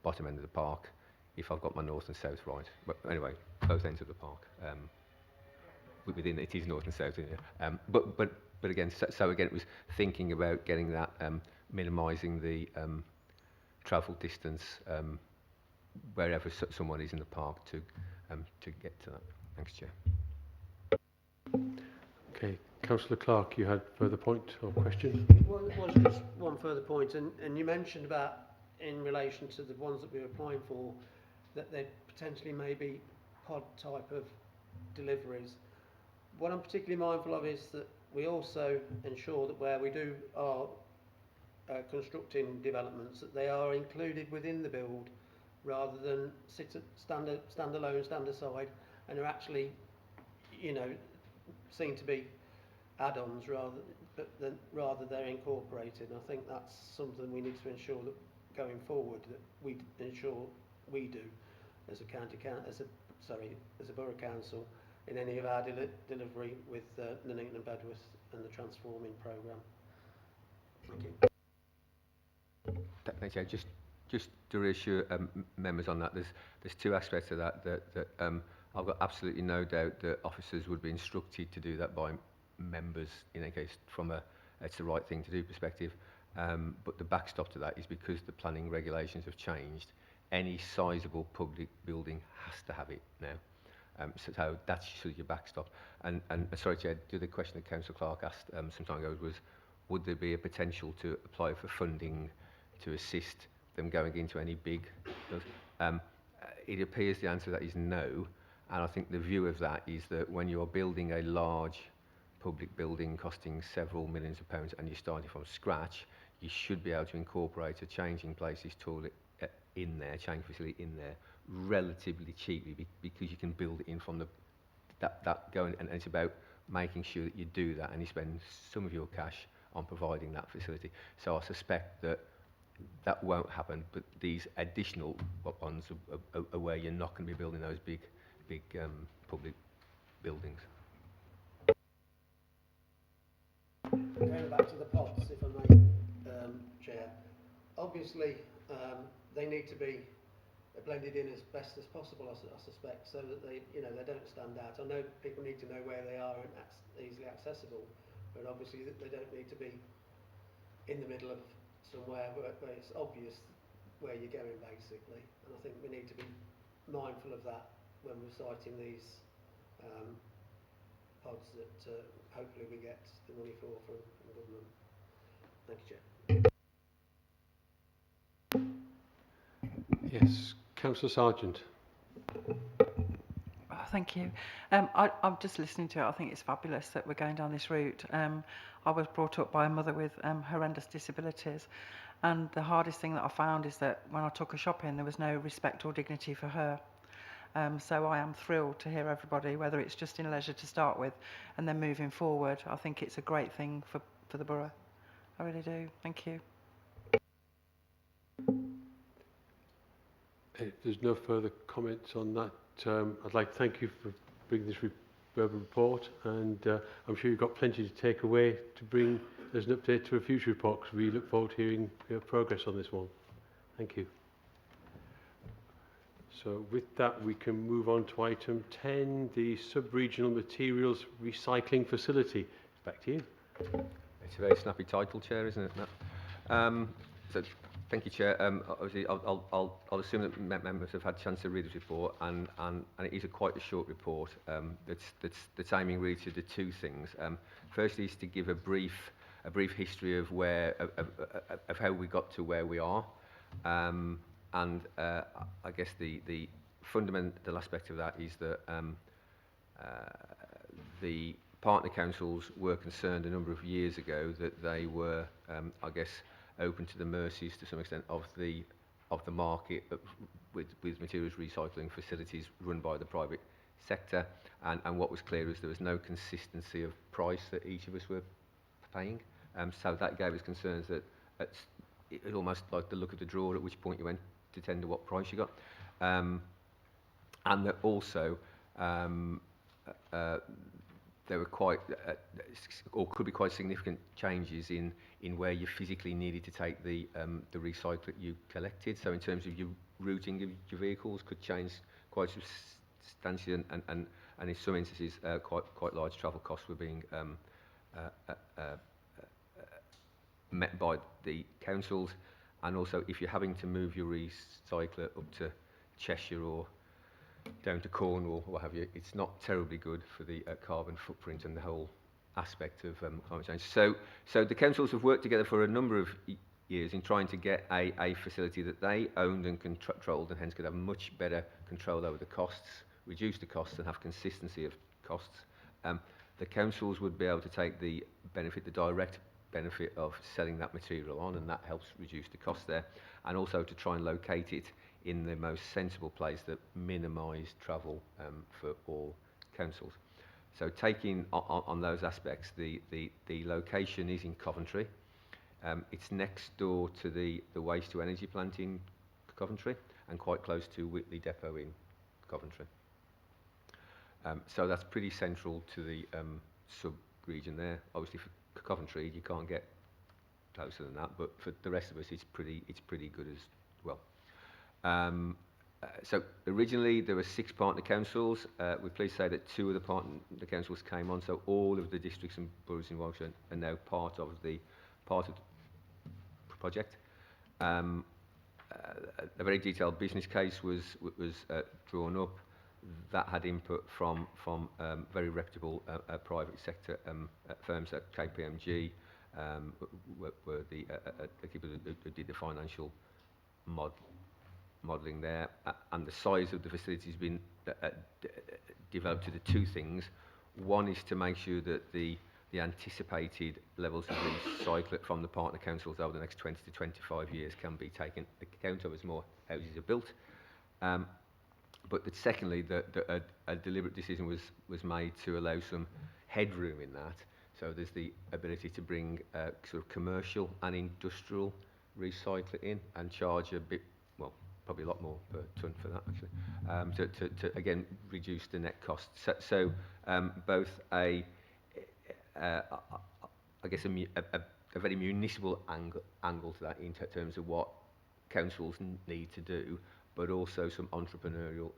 bottom end of the park, if I've got my north and south right. But anyway, both ends of the park. Within it is north and south, isn't it? But again, so again, it was thinking about getting that, minimising the travel distance wherever someone is in the park to get to that. Thanks, Chair. Okay, Councillor Clark, you had further point or question? Well, just one further point, and you mentioned about in relation to the ones that we were applying for, that they potentially may be pod type of deliveries. What I'm particularly mindful of is that we also ensure that where we do our constructing developments, that they are included within the build rather than stand alone, stand aside, and are actually, you know, seen to be add-ons rather they're incorporated. And I think that's something we need to ensure that going forward that we ensure we do as a as a borough council in any of our delivery with Nuneaton and Bedworth and the transforming programme. Thank you. Thanks, Chair. Just to reassure members on that, there's two aspects of that I've got absolutely no doubt that officers would be instructed to do that by members in any case from it's the right thing to do perspective. But the backstop to that is because the planning regulations have changed. Any sizable public building has to have it now. So that's sort of your backstop. And sorry, Chair, the other question that Councillor Clark asked some time ago was, would there be a potential to apply for funding to assist them going into any big... it appears the answer to that is no. And I think the view of that is that when you're building a large public building costing several millions of pounds and you're starting from scratch, you should be able to incorporate a changing places toilet in there, change facility in there, relatively cheaply because you can build it in from that going, and it's about making sure that you do that and you spend some of your cash on providing that facility. So I suspect that that won't happen, but these additional ones are where you're not going to be building those big public buildings. Going back to the pods, if I may, Chair. Obviously, they need to be blended in as best as possible, I suspect, so that they don't stand out. I know people need to know where they are and that's easily accessible, but obviously they don't need to be in the middle of somewhere where it's obvious where you're going, basically. And I think we need to be mindful of that when we're citing these pods that hopefully we get the money for from the government. Thank you, Chair. Yes, Councillor Sargent. Thank you. I'm just listening to it. I think it's fabulous that we're going down this route. I was brought up by a mother with horrendous disabilities, and the hardest thing that I found is that when I took her shopping, there was no respect or dignity for her. So I am thrilled to hear everybody, whether it's just in leisure to start with and then moving forward. I think it's a great thing for the borough. I really do. Thank you. If there's no further comments on that, I'd like to thank you for bringing this verbal report, and I'm sure you've got plenty to take away to bring as an update to a future report, because we look forward to hearing your progress on this one. Thank you. So with that, we can move on to item 10, the sub-regional materials recycling facility. Back to you. It's a very snappy title, Chair, isn't it? So thank you, Chair. Obviously, I'll assume that members have had a chance to read this report, and it is quite a short report. That's aiming really to do two things. Firstly, is to give a brief history of of how we got to where we are, and I guess the fundamental aspect of that is that the partner councils were concerned a number of years ago that they were, I guess, open to the mercies to some extent of the market with materials recycling facilities run by the private sector, and what was clear is there was no consistency of price that each of us were paying, so that gave us concerns that it almost like the look of the drawer, at which point you went, to tender what price you got. And that also there were quite, or could be quite significant changes in where you physically needed to take the recycle that you collected. So in terms of your routing of your vehicles could change quite substantially, and in some instances quite large travel costs were being met by the councils. And also if you're having to move your recycler up to Cheshire or down to Cornwall or what have you, it's not terribly good for the carbon footprint and the whole aspect of climate change. So the councils have worked together for a number of years in trying to get a facility that they owned and controlled, and hence could have much better control over the costs, reduce the costs and have consistency of costs. The councils would be able to take the benefit, the direct benefit of selling that material on, and that helps reduce the cost there, and also to try and locate it in the most sensible place that minimise travel for all councils. So taking on those aspects, the location is in Coventry. It's next door to the waste to energy plant in Coventry and quite close to Whitley Depot in Coventry. So that's pretty central to the sub-region there. Obviously for Coventry you can't get closer than that, but for the rest of us it's pretty good as well. So originally there were 6 partner councils. We're pleased to say that 2 of the partner councils came on, so all of the districts and boroughs in Warwickshire are now part of the project. A very detailed business case was drawn up. That had input from very reputable private sector firms at KPMG, were the people who did the financial modelling there, and the size of the facility has been developed to the 2 things. One is to make sure that the anticipated levels of recycling from the partner councils over the next 20 to 25 years can be taken account of as more houses are built. But that secondly, a deliberate decision was made to allow some headroom in that. So there's the ability to bring sort of commercial and industrial recycling in and charge a bit, well, probably a lot more per tonne for that actually, to again reduce the net cost. So both I guess a very municipal angle to that in terms of what councils need to do, but also some entrepreneurial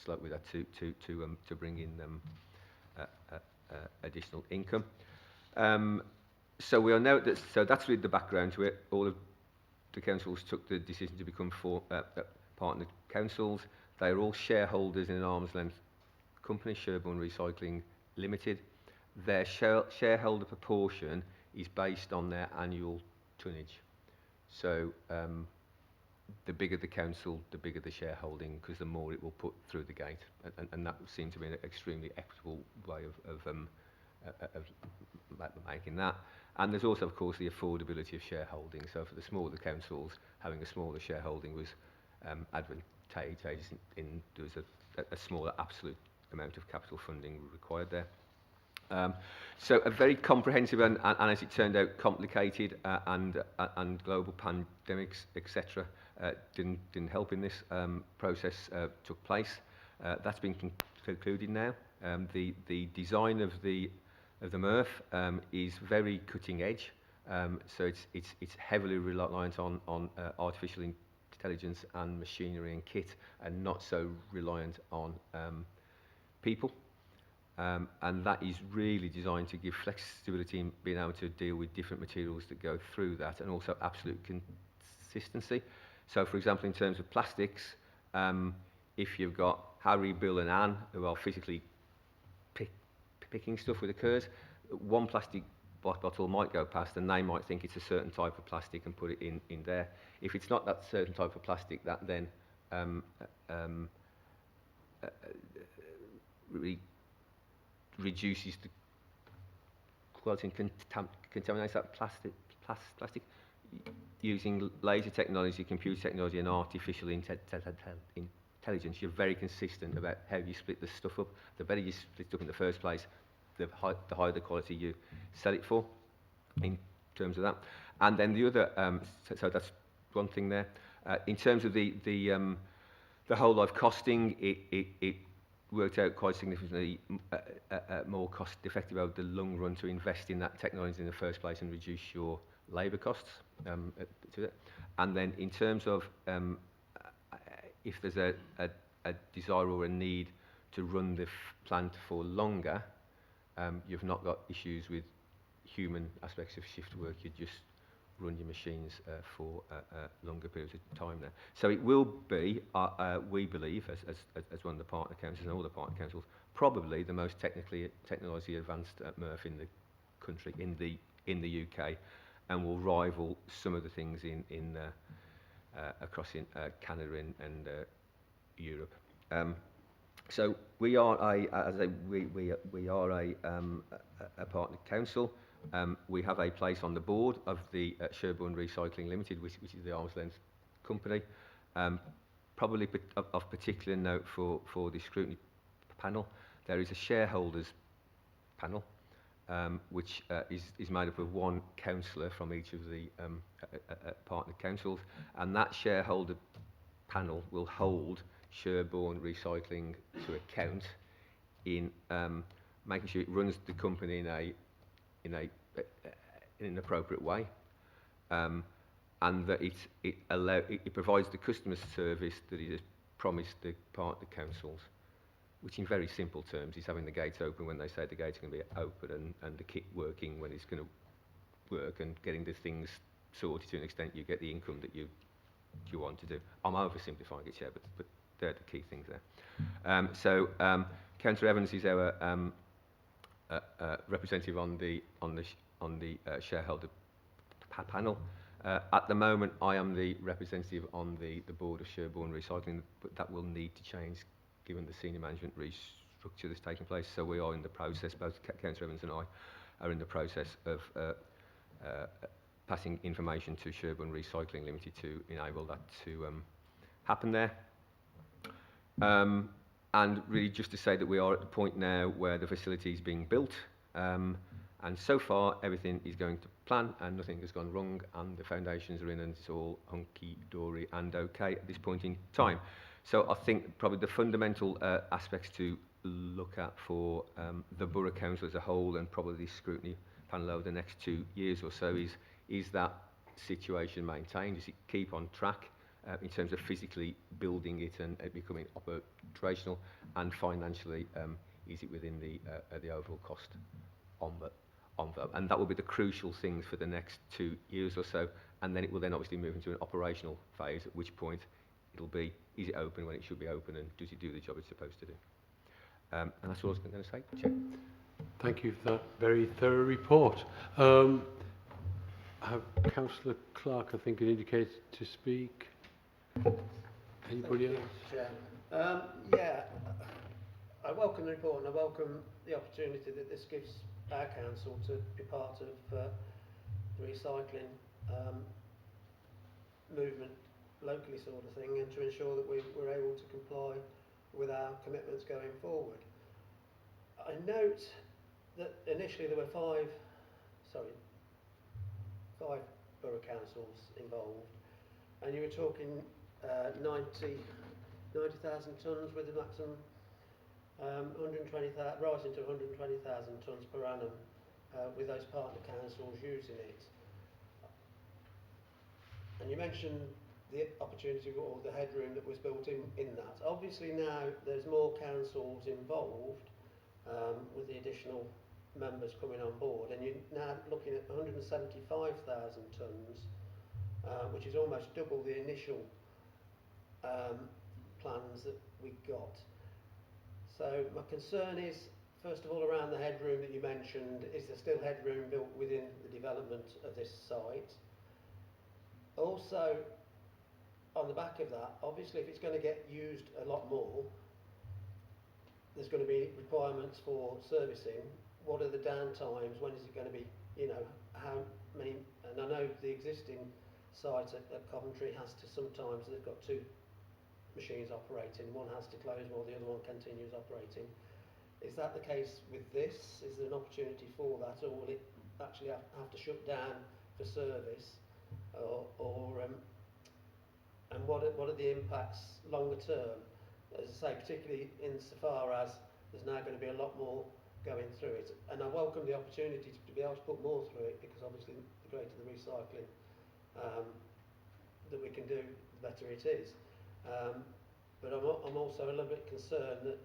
slope with that to bring in additional income. So we are now so that's really the background to it. All of the councils took the decision to become partner councils. They are all shareholders in an arm's length company, Sherborne Recycling Limited. Their shareholder proportion is based on their annual tonnage. So the bigger the council, the bigger the shareholding, because the more it will put through the gate, and that seems to be an extremely equitable way of making that. And there's also, of course, the affordability of shareholding. So for the smaller councils, having a smaller shareholding was advantageous in there was a smaller absolute amount of capital funding required there. So a very comprehensive and as it turned out, complicated and global pandemics, etc., didn't help in this process took place. That's been concluded now. The design of the MRF is very cutting edge. So it's heavily reliant on artificial intelligence and machinery and kit, and not so reliant on people. And that is really designed to give flexibility in being able to deal with different materials that go through that, and also absolute consistency. So, for example, in terms of plastics, if you've got Harry, Bill and Anne who are physically picking stuff with the curves, one plastic bottle might go past and they might think it's a certain type of plastic and put it in there. If it's not that certain type of plastic, that then reduces the quality and contaminates that plastic using laser technology, computer technology and artificial intelligence. You're very consistent about how you split the stuff up. The better you split it up in the first place, the higher the quality you sell it for in terms of that. And then the other, so that's one thing there. In terms of the whole life costing, it worked out quite significantly more cost effective over the long run to invest in that technology in the first place and reduce your labour costs to it. And then in terms of if there's a desire or a need to run the plant for longer, you've not got issues with human aspects of shift work. You just run your machines for longer periods of time there. So it will be, we believe, as one of the partner councils and all the partner councils, probably the most technologically advanced MRF in the country, in the UK, and will rival some of the things across Canada and Europe. So we are we are a partner council. We have a place on the board of the Sherborne Recycling Limited, which is the arm's length company. Probably of particular note for the scrutiny panel, there is a shareholders panel, which is made up of one councillor from each of the partner councils, and that shareholder panel will hold Sherborne Recycling to account in making sure it runs the company in an appropriate way, and that it provides the customer service that it has promised the partner councils, which in very simple terms is having the gates open when they say the gate's going to be open, and the kit working when it's going to work, and getting the things sorted to an extent you get the income that you want to do. I'm oversimplifying it, Chair, but they're the key things there. So Councillor Evans is our representative on the shareholder panel. At the moment, I am the representative on the board of Sherborne Recycling, but that will need to change given the senior management restructure that's taking place. So we are in the process, both Councillor Evans and I are in the process of passing information to Sherborne Recycling Limited to enable that to happen there. And really just to say that we are at the point now where the facility is being built, and so far everything is going to plan and nothing has gone wrong, and the foundations are in and it's all hunky-dory and okay at this point in time. So I think probably the fundamental aspects to look at for the Borough Council as a whole, and probably the scrutiny panel over the next 2 years or so, is that situation maintained? Does it keep on track in terms of physically building it and it becoming operational, and financially is it within the overall cost envelope? And that will be the crucial things for the next 2 years or so, and then it will then obviously move into an operational phase, at which point it'll be, is it open when it should be open, and does it do the job it's supposed to do? And that's all I was going to say, Chair. Thank you for that very thorough report. I have Councillor Clark, I think, indicated to speak. Anybody else? Chair. Yeah, I welcome the report, and I welcome the opportunity that this gives our council to be part of the recycling movement locally, sort of thing, and to ensure that we're able to comply with our commitments going forward. I note that initially there were five borough councils involved, and you were talking 90,000 tonnes with a maximum 120,000, rising to 120,000 tonnes per annum with those partner councils using it. And you mentioned the opportunity or the headroom that was built in that. Obviously now there's more councils involved with the additional members coming on board, and you're now looking at 175,000 tonnes, which is almost double the initial plans that we got. So my concern is, first of all, around the headroom that you mentioned. Is there still headroom built within the development of this site? Also, on the back of that, obviously if it's going to get used a lot more, there's going to be requirements for servicing. What are the downtimes? When is it going to be, you know, how many? And I know the existing site at Coventry has to, sometimes they've got two machines operating, one has to close while the other one continues operating. Is that the case with this? Is there an opportunity for that, or will it actually have to shut down for service, or and what are the impacts longer term? As I say, particularly insofar as there's now going to be a lot more going through it. And I welcome the opportunity to be able to put more through it, because obviously the greater the recycling that we can do, the better it is. But I'm also a little bit concerned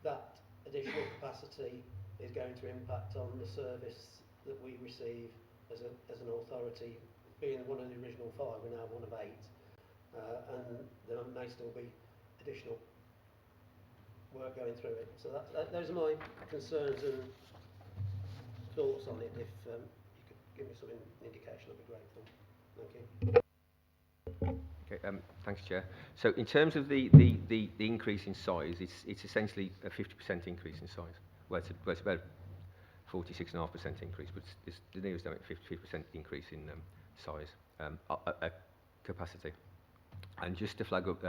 that additional capacity is going to impact on the service that we receive as an authority. Being one of the original 5, we're now one of 8, and there may still be additional work going through it. So those are my concerns and thoughts on it. If you could give me some indication, I'd be grateful. Thank you. Okay, thanks, Chair. So in terms of the increase in size, it's essentially a 50% increase in size. Well, it's about 46.5% increase, but it's the nearest 50% increase in size, capacity. And just to flag up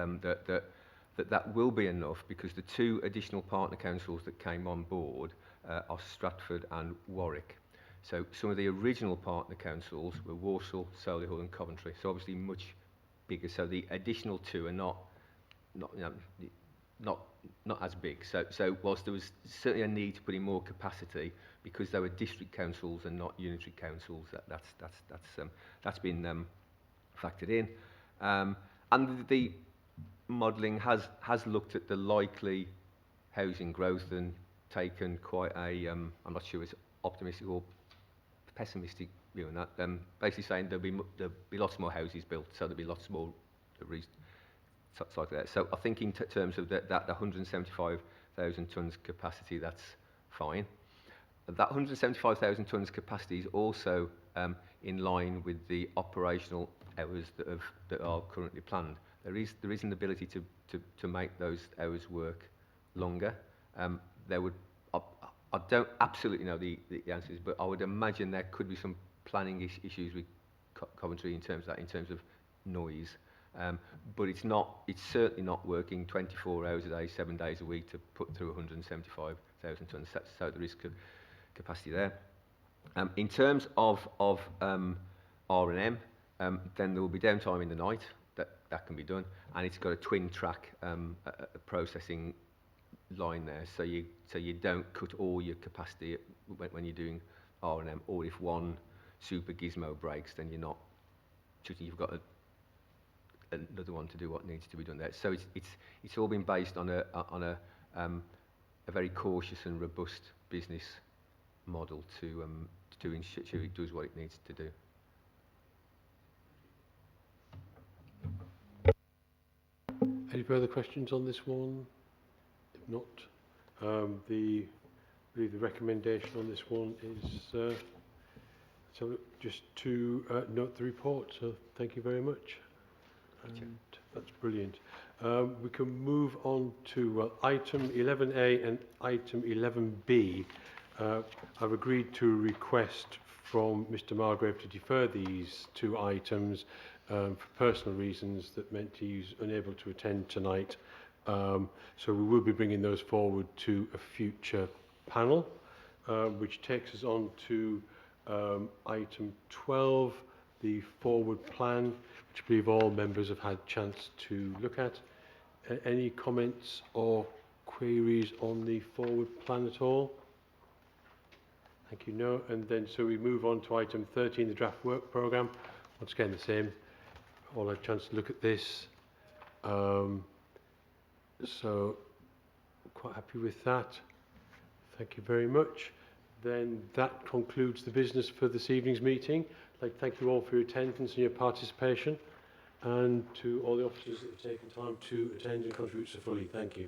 that will be enough, because the 2 additional partner councils that came on board are Stratford and Warwick. So some of the original partner councils were Walsall, Solihull and Coventry, so obviously much bigger. So the additional 2 are not as big. So whilst there was certainly a need to put in more capacity, because they were district councils and not unitary councils, that's been factored in. And the modelling has looked at the likely housing growth and taken quite a, I'm not sure it's optimistic or pessimistic view on that. Basically saying there'll be lots more houses built, so there'll be lots more sites like that. So I think in terms of that 175,000 tonnes capacity, that's fine. That 175,000 tonnes capacity is also in line with the operational hours that are currently planned. There is an ability to make those hours work longer. I don't absolutely know the answers, but I would imagine there could be some planning issues with Coventry in terms of noise. But it's certainly not working 24 hours a day, 7 days a week to put through 175,000 tonnes. So there is capacity there. In terms of R&M, then there will be downtime in the night. That can be done, and it's got a twin track processing line there, so you don't cut all your capacity when you're doing R&M, or if one super gizmo breaks, then you've got another one to do what needs to be done there. So it's all been based on a very cautious and robust business model to ensure it does what it needs to do. Any further questions on this one? If not, I believe the recommendation on this one is just to note the report. So thank you very much. And that's brilliant. We can move on to item 11A and item 11B. I've agreed to a request from Mr. Margrave to defer these 2 items for personal reasons that meant he's unable to attend tonight. So we will be bringing those forward to a future panel, which takes us on to item 12, the forward plan, which I believe all members have had a chance to look at. Any comments or queries on the forward plan at all? Thank you, no. And then so we move on to item 13, the draft work programme. Once again, the same. All had a chance to look at this. So quite happy with that. Thank you very much. Then that concludes the business for this evening's meeting. I'd like to thank you all for your attendance and your participation, and to all the officers that have taken time to attend and contribute so fully. Thank you.